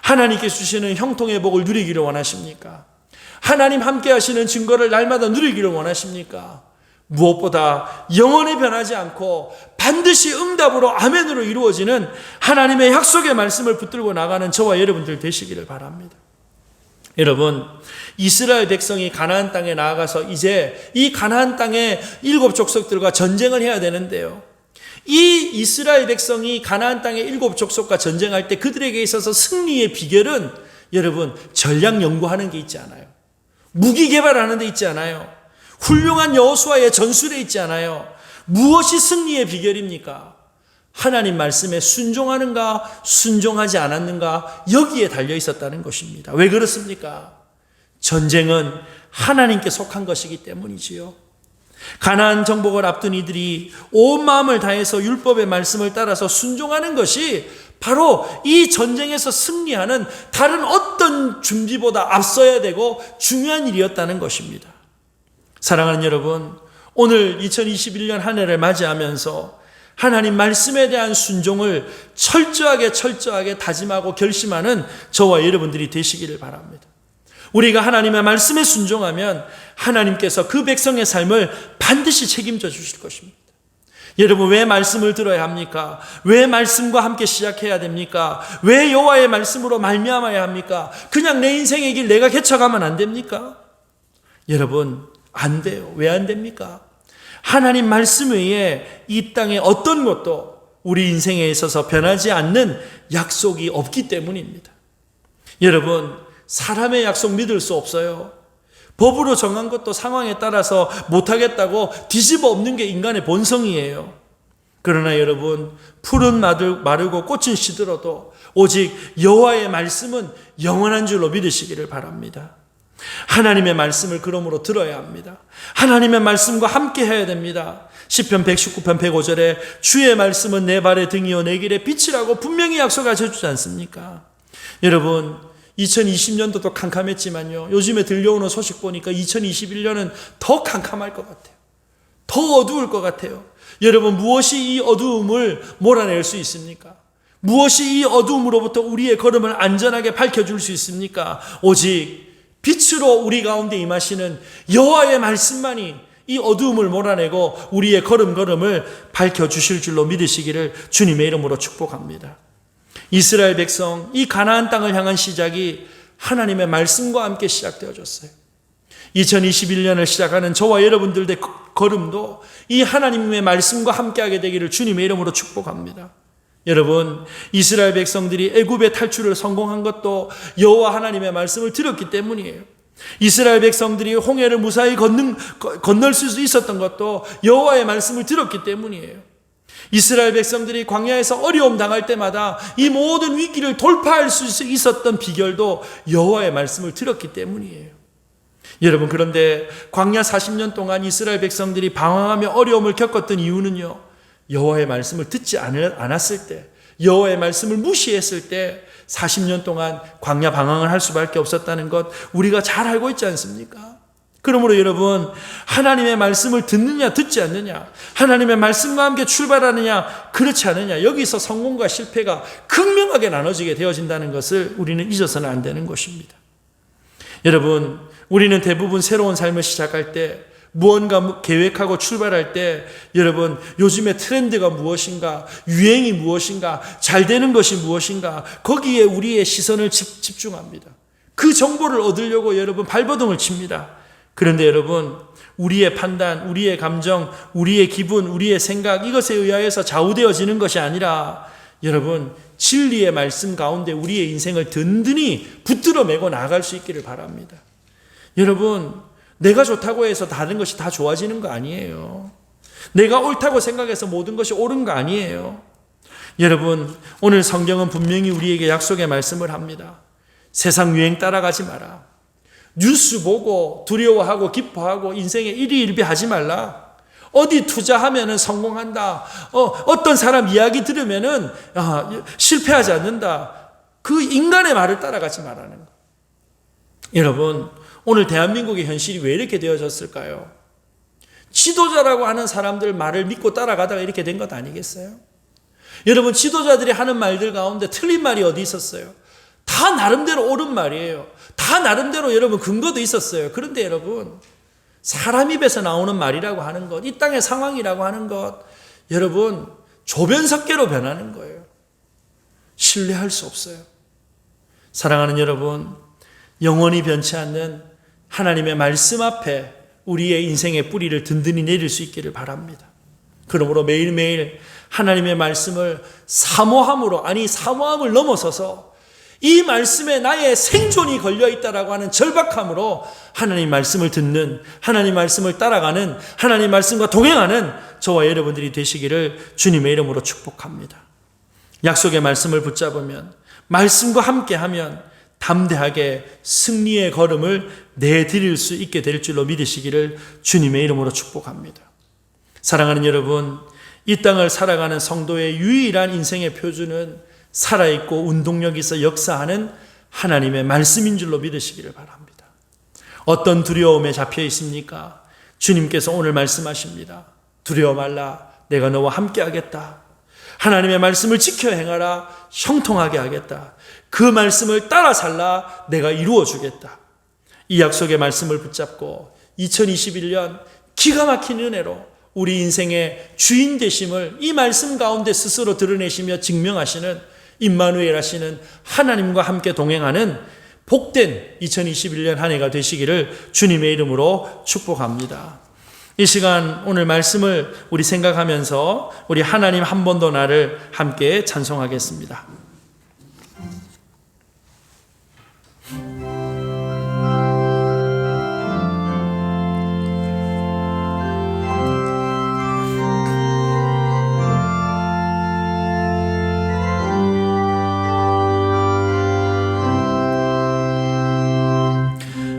하나님께서 주시는 형통의 복을 누리기를 원하십니까? 하나님 함께 하시는 증거를 날마다 누리기를 원하십니까? 무엇보다 영원히 변하지 않고 반드시 응답으로 아멘으로 이루어지는 하나님의 약속의 말씀을 붙들고 나가는 저와 여러분들 되시기를 바랍니다. 여러분, 이스라엘 백성이 가나안 땅에 나아가서 이제 이 가나안 땅의 7 족속들과 전쟁을 해야 되는데요, 이 이스라엘 백성이 가나안 땅의 7 족속과 전쟁할 때 그들에게 있어서 승리의 비결은 여러분, 전략 연구하는 게 있지 않아요. 무기 개발하는 데 있지 않아요. 훌륭한 여호수아의 전술에 있지 않아요. 무엇이 승리의 비결입니까? 하나님 말씀에 순종하는가 순종하지 않았는가, 여기에 달려 있었다는 것입니다. 왜 그렇습니까? 전쟁은 하나님께 속한 것이기 때문이지요. 가나안 정복을 앞둔 이들이 온 마음을 다해서 율법의 말씀을 따라서 순종하는 것이 바로 이 전쟁에서 승리하는 다른 어떤 준비보다 앞서야 되고 중요한 일이었다는 것입니다. 사랑하는 여러분, 오늘 2021년 한 해를 맞이하면서 하나님 말씀에 대한 순종을 철저하게 다짐하고 결심하는 저와 여러분들이 되시기를 바랍니다. 우리가 하나님의 말씀에 순종하면 하나님께서 그 백성의 삶을 반드시 책임져 주실 것입니다. 여러분, 왜 말씀을 들어야 합니까? 왜 말씀과 함께 시작해야 됩니까? 왜 여호와의 말씀으로 말미암아야 합니까? 그냥 내 인생의 길 내가 개척하면 안 됩니까? 여러분, 안 돼요. 왜 안 됩니까? 하나님 말씀 외에 이 땅에 어떤 것도 우리 인생에 있어서 변하지 않는 약속이 없기 때문입니다. 여러분, 사람의 약속 믿을 수 없어요. 법으로 정한 것도 상황에 따라서 못하겠다고 뒤집어 엎는 게 인간의 본성이에요. 그러나 여러분, 풀은 마르고 꽃은 시들어도 오직 여호와의 말씀은 영원한 줄로 믿으시기를 바랍니다. 하나님의 말씀을 그러므로 들어야 합니다. 하나님의 말씀과 함께 해야 됩니다. 시편 119편 105절에 주의 말씀은 내 발의 등이요 내 길의 빛이라고 분명히 약속하셔 주지 않습니까? 여러분, 2020년도도 캄캄했지만요, 요즘에 들려오는 소식 보니까 2021년은 더 캄캄할 것 같아요. 더 어두울 것 같아요. 여러분, 무엇이 이 어두움을 몰아낼 수 있습니까? 무엇이 이 어두움으로부터 우리의 걸음을 안전하게 밝혀줄 수 있습니까? 오직 빛으로 우리 가운데 임하시는 여호와의 말씀만이 이 어두움을 몰아내고 우리의 걸음걸음을 밝혀주실 줄로 믿으시기를 주님의 이름으로 축복합니다. 이스라엘 백성, 이 가나안 땅을 향한 시작이 하나님의 말씀과 함께 시작되어졌어요. 2021년을 시작하는 저와 여러분들의 걸음도 이 하나님의 말씀과 함께하게 되기를 주님의 이름으로 축복합니다. 여러분, 이스라엘 백성들이 애굽의 탈출을 성공한 것도 여호와 하나님의 말씀을 들었기 때문이에요. 이스라엘 백성들이 홍해를 무사히 건널 수 있었던 것도 여호와의 말씀을 들었기 때문이에요. 이스라엘 백성들이 광야에서 어려움 당할 때마다 이 모든 위기를 돌파할 수 있었던 비결도 여호와의 말씀을 들었기 때문이에요. 여러분, 그런데 광야 40년 동안 이스라엘 백성들이 방황하며 어려움을 겪었던 이유는요, 여호와의 말씀을 듣지 않았을 때, 여호와의 말씀을 무시했을 때 40년 동안 광야 방황을 할 수밖에 없었다는 것 우리가 잘 알고 있지 않습니까? 그러므로 여러분, 하나님의 말씀을 듣느냐 듣지 않느냐, 하나님의 말씀과 함께 출발하느냐 그렇지 않느냐, 여기서 성공과 실패가 극명하게 나눠지게 되어진다는 것을 우리는 잊어서는 안 되는 것입니다. 여러분, 우리는 대부분 새로운 삶을 시작할 때, 무언가 계획하고 출발할 때, 여러분, 요즘의 트렌드가 무엇인가, 유행이 무엇인가, 잘 되는 것이 무엇인가, 거기에 우리의 시선을 집중합니다. 그 정보를 얻으려고 여러분 발버둥을 칩니다. 그런데 여러분, 우리의 판단, 우리의 감정, 우리의 기분, 우리의 생각, 이것에 의하여서 좌우되어지는 것이 아니라 여러분, 진리의 말씀 가운데 우리의 인생을 든든히 붙들어 매고 나아갈 수 있기를 바랍니다. 여러분, 내가 좋다고 해서 다른 것이 다 좋아지는 거 아니에요. 내가 옳다고 생각해서 모든 것이 옳은 거 아니에요. 여러분, 오늘 성경은 분명히 우리에게 약속의 말씀을 합니다. 세상 유행 따라가지 마라. 뉴스 보고 두려워하고 기뻐하고 인생에 일희일비하지 말라. 어디 투자하면은 성공한다. 어떤 사람 이야기 들으면은 실패하지 않는다. 그 인간의 말을 따라가지 말라는 거. 여러분, 오늘 대한민국의 현실이 왜 이렇게 되어졌을까요? 지도자라고 하는 사람들 말을 믿고 따라가다가 이렇게 된 것 아니겠어요? 여러분, 지도자들이 하는 말들 가운데 틀린 말이 어디 있었어요? 다 나름대로 옳은 말이에요. 다 나름대로 여러분 근거도 있었어요. 그런데 여러분, 사람 입에서 나오는 말이라고 하는 것, 이 땅의 상황이라고 하는 것, 여러분, 조변석계로 변하는 거예요. 신뢰할 수 없어요. 사랑하는 여러분, 영원히 변치 않는 하나님의 말씀 앞에 우리의 인생의 뿌리를 든든히 내릴 수 있기를 바랍니다. 그러므로 매일매일 하나님의 말씀을 사모함을 넘어서서 이 말씀에 나의 생존이 걸려있다라고 하는 절박함으로 하나님 말씀을 듣는, 하나님 말씀을 따라가는, 하나님 말씀과 동행하는 저와 여러분들이 되시기를 주님의 이름으로 축복합니다. 약속의 말씀을 붙잡으면, 말씀과 함께하면 담대하게 승리의 걸음을 내드릴 수 있게 될 줄로 믿으시기를 주님의 이름으로 축복합니다. 사랑하는 여러분, 이 땅을 살아가는 성도의 유일한 인생의 표준은 살아있고 운동력이 있어 역사하는 하나님의 말씀인 줄로 믿으시기를 바랍니다. 어떤 두려움에 잡혀 있습니까? 주님께서 오늘 말씀하십니다. 두려워 말라, 내가 너와 함께 하겠다. 하나님의 말씀을 지켜 행하라, 형통하게 하겠다. 그 말씀을 따라 살라, 내가 이루어 주겠다. 이 약속의 말씀을 붙잡고 2021년 기가 막힌 은혜로 우리 인생의 주인 되심을 이 말씀 가운데 스스로 드러내시며 증명하시는 임마누엘 하시는 하나님과 함께 동행하는 복된 2021년 한 해가 되시기를 주님의 이름으로 축복합니다. 이 시간 오늘 말씀을 우리 생각하면서 우리 하나님 한 번 더 나를 함께 찬송하겠습니다.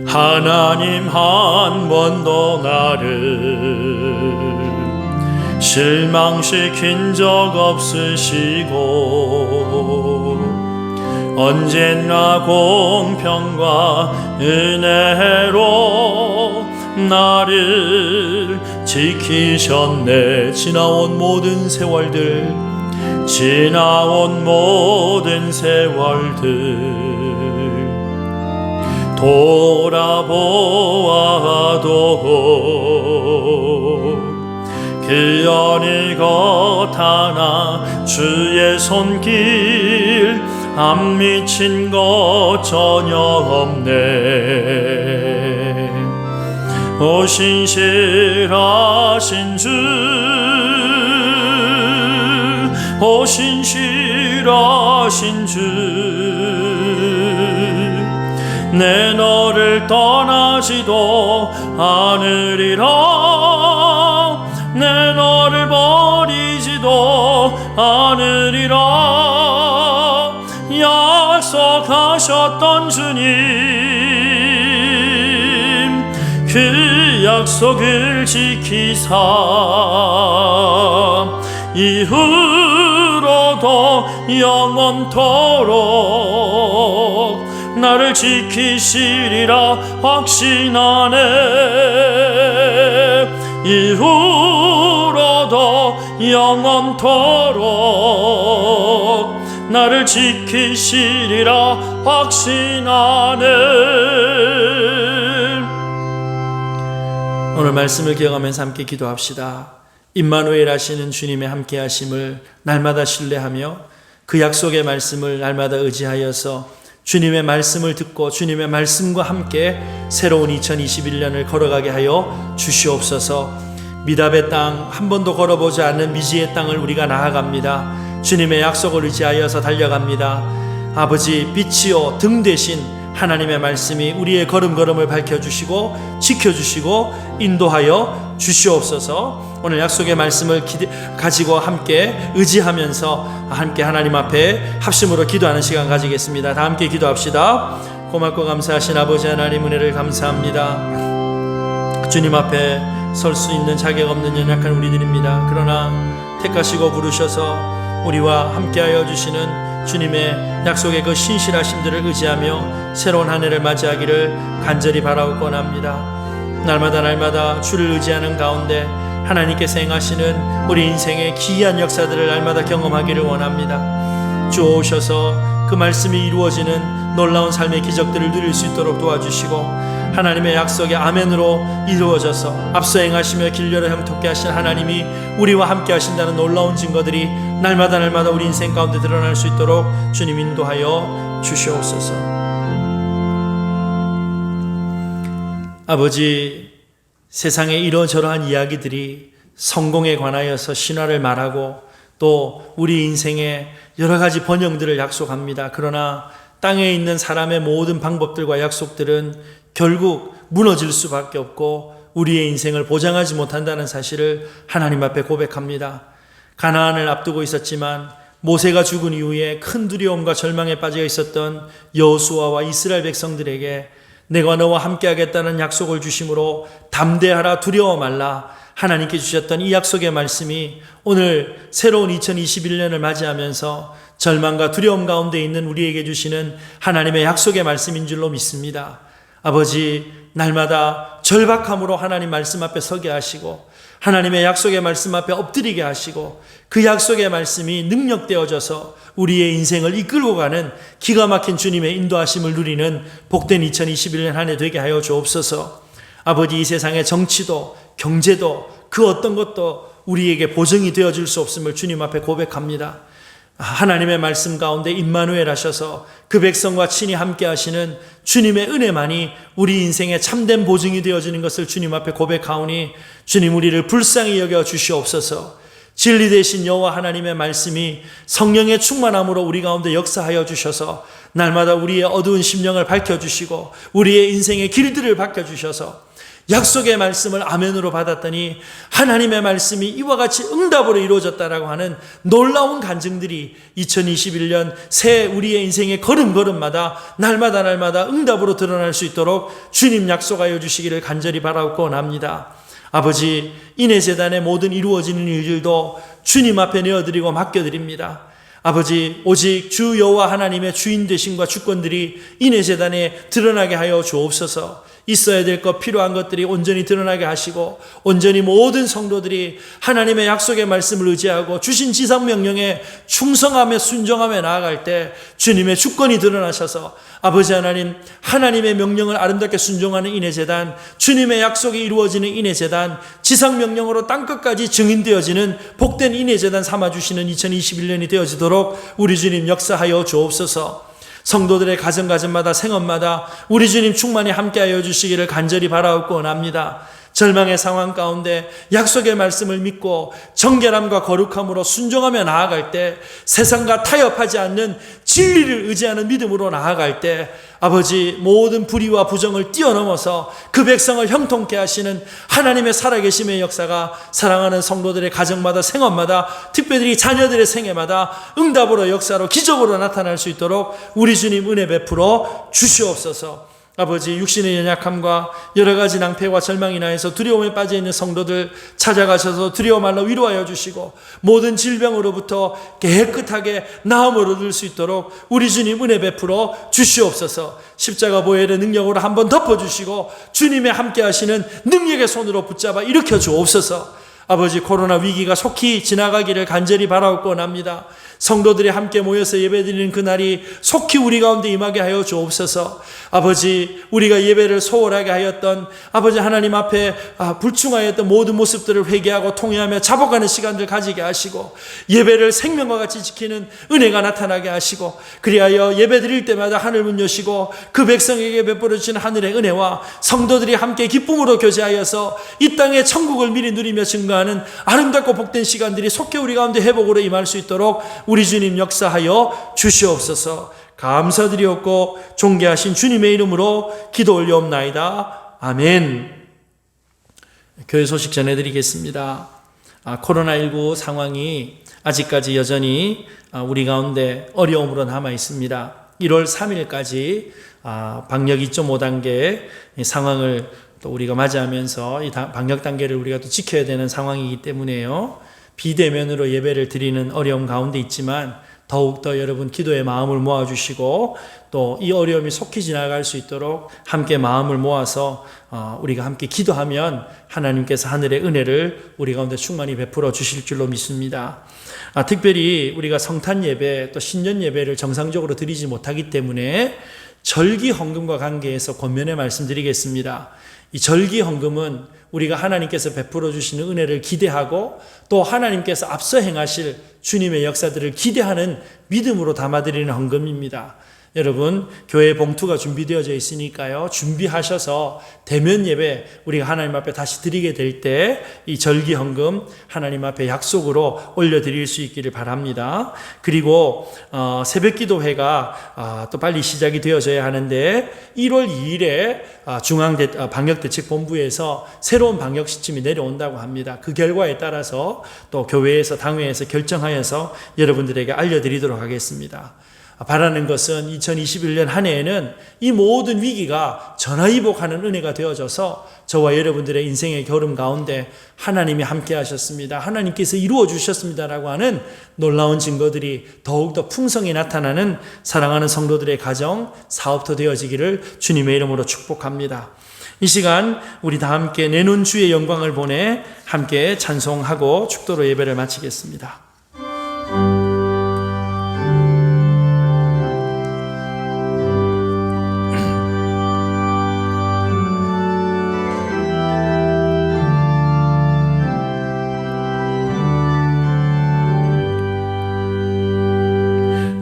하나님 한 번 더 나를 실망시킨 적 없으시고 언제나 공평과 은혜로 나를 지키셨네. 지나온 모든 세월들 돌아보아도 그 어느 것 하나 주의 손길 안 미친 것 전혀 없네. 오 신실하신 주, 오 신실하신 주, 내 너를 떠나지도 않으리라. 내 너를 버리지도 않으리라. 약속하셨던 주님, 그 약속을 지키사 이후로도 영원토록 나를 지키시리라 확신하네. 이후로도 영원토록 나를 지키시리라 확신하네. 오늘 말씀을 기억하면서 함께 기도합시다. 임마누엘 하시는 주님의 함께 하심을 날마다 신뢰하며 그 약속의 말씀을 날마다 의지하여서 주님의 말씀을 듣고 주님의 말씀과 함께 새로운 2021년을 걸어가게 하여 주시옵소서. 미답의 땅, 한 번도 걸어보지 않는 미지의 땅을 우리가 나아갑니다. 주님의 약속을 의지하여서 달려갑니다. 아버지, 빛이요 등 대신 하나님의 말씀이 우리의 걸음걸음을 밝혀주시고 지켜주시고 인도하여 주시옵소서. 오늘 약속의 말씀을 가지고 함께 의지하면서 함께 하나님 앞에 합심으로 기도하는 시간 가지겠습니다. 다 함께 기도합시다. 고맙고 감사하신 아버지 하나님, 은혜를 감사합니다. 주님 앞에 설 수 있는 자격 없는 연약한 우리들입니다. 그러나 택하시고 부르셔서 우리와 함께하여 주시는 주님의 약속의 그 신실하심들을 의지하며 새로운 한 해를 맞이하기를 간절히 바라고 권합니다. 날마다 주를 의지하는 가운데 하나님께서 행하시는 우리 인생의 기이한 역사들을 날마다 경험하기를 원합니다. 주 오셔서 그 말씀이 이루어지는 놀라운 삶의 기적들을 누릴 수 있도록 도와주시고 하나님의 약속의 아멘으로 이루어져서 앞서 행하시며 길려를 형통케 하신 하나님이 우리와 함께 하신다는 놀라운 증거들이 날마다 우리 인생 가운데 드러날 수 있도록 주님 인도하여 주시옵소서. 아버지, 세상에 이러저러한 이야기들이 성공에 관하여서 신화를 말하고 또 우리 인생의 여러 가지 번영들을 약속합니다. 그러나 땅에 있는 사람의 모든 방법들과 약속들은 결국 무너질 수밖에 없고 우리의 인생을 보장하지 못한다는 사실을 하나님 앞에 고백합니다. 가나안을 앞두고 있었지만 모세가 죽은 이후에 큰 두려움과 절망에 빠져 있었던 여호수아와 이스라엘 백성들에게 내가 너와 함께하겠다는 약속을 주심으로 담대하라, 두려워 말라, 하나님께 주셨던 이 약속의 말씀이 오늘 새로운 2021년을 맞이하면서 절망과 두려움 가운데 있는 우리에게 주시는 하나님의 약속의 말씀인 줄로 믿습니다. 아버지, 날마다 절박함으로 하나님 말씀 앞에 서게 하시고 하나님의 약속의 말씀 앞에 엎드리게 하시고 그 약속의 말씀이 능력되어져서 우리의 인생을 이끌고 가는 기가 막힌 주님의 인도하심을 누리는 복된 2021년 한 해 되게 하여 주옵소서. 아버지, 이 세상의 정치도 경제도 그 어떤 것도 우리에게 보증이 되어줄 수 없음을 주님 앞에 고백합니다. 하나님의 말씀 가운데 임마누엘 하셔서 그 백성과 친히 함께 하시는 주님의 은혜만이 우리 인생의 참된 보증이 되어지는 것을 주님 앞에 고백하오니 주님 우리를 불쌍히 여겨 주시옵소서. 진리 되신 여호와 하나님의 말씀이 성령의 충만함으로 우리 가운데 역사하여 주셔서 날마다 우리의 어두운 심령을 밝혀주시고 우리의 인생의 길들을 밝혀주셔서 약속의 말씀을 아멘으로 받았더니 하나님의 말씀이 이와 같이 응답으로 이루어졌다라고 하는 놀라운 간증들이 2021년 새 우리의 인생의 걸음걸음마다 날마다 응답으로 드러날 수 있도록 주님 약속하여 주시기를 간절히 바라고 원합니다. 아버지, 인해재단의 모든 이루어지는 일들도 주님 앞에 내어드리고 맡겨드립니다. 아버지, 오직 주 여호와 하나님의 주인 되심과 주권들이 인해재단에 드러나게 하여 주옵소서. 있어야 될 것, 필요한 것들이 온전히 드러나게 하시고 온전히 모든 성도들이 하나님의 약속의 말씀을 의지하고 주신 지상명령에 충성하며 순종하며 나아갈 때 주님의 주권이 드러나셔서 아버지 하나님, 하나님의 명령을 아름답게 순종하는 인해재단, 주님의 약속이 이루어지는 인해재단, 지상명령으로 땅끝까지 증인되어지는 복된 인해재단 삼아주시는 2021년이 되어지도록 우리 주님 역사하여 주옵소서. 성도들의 가정마다 생업마다 우리 주님 충만히 함께하여 주시기를 간절히 바라옵고 원합니다. 절망의 상황 가운데 약속의 말씀을 믿고 정결함과 거룩함으로 순종하며 나아갈 때 세상과 타협하지 않는 진리를 의지하는 믿음으로 나아갈 때 아버지 모든 불의와 부정을 뛰어넘어서 그 백성을 형통케 하시는 하나님의 살아계심의 역사가 사랑하는 성도들의 가정마다 생업마다 특별히 자녀들의 생애마다 응답으로 역사로 기적으로 나타날 수 있도록 우리 주님 은혜 베풀어 주시옵소서. 아버지, 육신의 연약함과 여러 가지 낭패와 절망이 나해서 두려움에 빠져있는 성도들 찾아가셔서 두려워 말라 위로하여 주시고 모든 질병으로부터 깨끗하게 나음을 얻을 수 있도록 우리 주님 은혜 베풀어 주시옵소서. 십자가 보혈의 능력으로 한번 덮어주시고 주님의 함께 하시는 능력의 손으로 붙잡아 일으켜 주옵소서. 아버지, 코로나 위기가 속히 지나가기를 간절히 바라옵고 원합니다. 성도들이 함께 모여서 예배드리는 그날이 속히 우리 가운데 임하게 하여 주옵소서. 아버지, 우리가 예배를 소홀하게 하였던 아버지 하나님 앞에 불충하였던 모든 모습들을 회개하고 통회하며 자복하는 시간들 가지게 하시고 예배를 생명과 같이 지키는 은혜가 나타나게 하시고 그리하여 예배 드릴 때마다 하늘 문 여시고 그 백성에게 베풀어 주신 하늘의 은혜와 성도들이 함께 기쁨으로 교제하여서 이 땅의 천국을 미리 누리며 증거하는 아름답고 복된 시간들이 속히 우리 가운데 회복으로 임할 수 있도록 우리 주님 역사하여 주시옵소서. 감사드리옵고 존귀하신 주님의 이름으로 기도 올려옵나이다. 아멘. 교회 소식 전해드리겠습니다. 코로나19 상황이 아직까지 여전히 우리 가운데 어려움으로 남아 있습니다. 1월 3일까지 방역 2.5단계 상황을 또 우리가 맞이하면서 이 방역 단계를 우리가 또 지켜야 되는 상황이기 때문에요. 비대면으로 예배를 드리는 어려움 가운데 있지만 더욱더 여러분 기도의 마음을 모아주시고 또 이 어려움이 속히 지나갈 수 있도록 함께 마음을 모아서 우리가 함께 기도하면 하나님께서 하늘의 은혜를 우리 가운데 충만히 베풀어 주실 줄로 믿습니다. 특별히 우리가 성탄 예배 또 신년 예배를 정상적으로 드리지 못하기 때문에 절기 헌금과 관계해서 권면의 말씀드리겠습니다. 이 절기 헌금은 우리가 하나님께서 베풀어 주시는 은혜를 기대하고 또 하나님께서 앞서 행하실 주님의 역사들을 기대하는 믿음으로 담아드리는 헌금입니다. 여러분, 교회 봉투가 준비되어져 있으니까요, 준비하셔서 대면 예배 우리가 하나님 앞에 다시 드리게 될 때 이 절기 헌금 하나님 앞에 약속으로 올려드릴 수 있기를 바랍니다. 그리고 새벽 기도회가 또 빨리 시작이 되어져야 하는데 1월 2일에 방역대책본부에서 새로운 방역 지침이 내려온다고 합니다. 그 결과에 따라서 또 교회에서 당회에서 결정하여서 여러분들에게 알려드리도록 하겠습니다. 바라는 것은 2021년 한 해에는 이 모든 위기가 전화위복하는 은혜가 되어져서 저와 여러분들의 인생의 걸음 가운데 하나님이 함께 하셨습니다. 하나님께서 이루어 주셨습니다라고 하는 놀라운 증거들이 더욱더 풍성히 나타나는 사랑하는 성도들의 가정, 사업도 되어지기를 주님의 이름으로 축복합니다. 이 시간 우리 다 함께 내놓은 주의 영광을 보내 함께 찬송하고 축도로 예배를 마치겠습니다.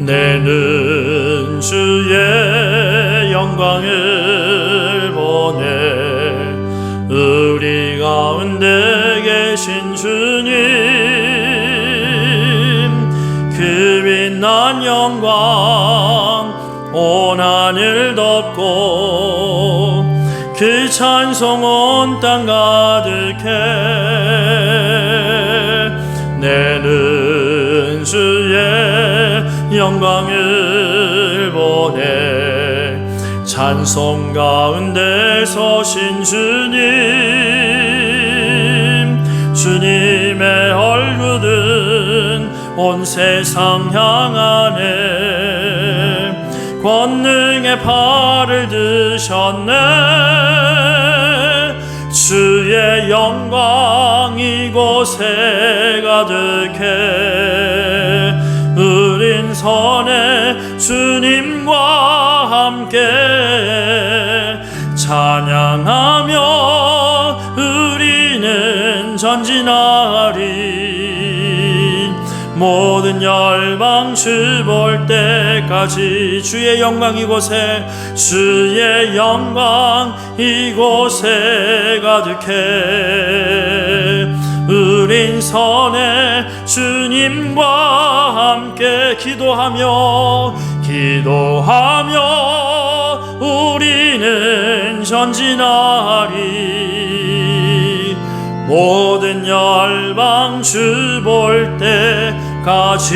내는 주의 영광을 보내 우리 가운데 계신 주님 그 빛난 영광 온 하늘 덮고 그 찬송 온 땅 가득해 내는 주의 영광을 보내 찬송 가운데 서신 주님의 얼굴은 온 세상 향하네 권능의 팔을 드셨네 주의 영광 이곳에 가득해 우린 선해 주님과 함께 찬양하며 우리는 전진하리 모든 열방 주 볼 때까지 주의 영광 이곳에 주의 영광 이곳에 가득해 우린 선해 주님과 함께 기도하며 우리는 전진하리 모든 열방 주 볼 때까지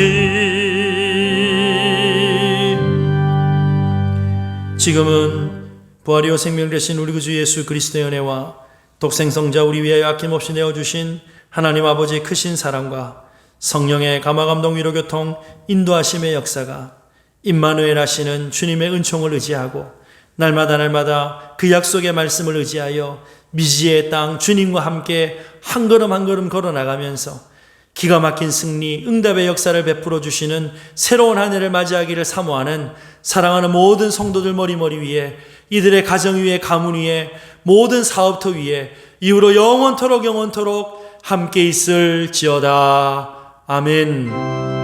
지금은 부활이요 생명 되신 우리 구주 예수 그리스도의 은혜와 독생성자 우리 위하여 아낌없이 내어주신 하나님 아버지의 크신 사랑과 성령의 감화감동 위로교통 인도하심의 역사가 임마누엘 하시는 주님의 은총을 의지하고 날마다 그 약속의 말씀을 의지하여 미지의 땅 주님과 함께 한 걸음 한 걸음 걸어나가면서 기가 막힌 승리, 응답의 역사를 베풀어 주시는 새로운 한 해를 맞이하기를 사모하는 사랑하는 모든 성도들 머리 위에 이들의 가정 위에 가문 위에 모든 사업터 위에 이후로 영원토록 함께 있을지어다. 아멘.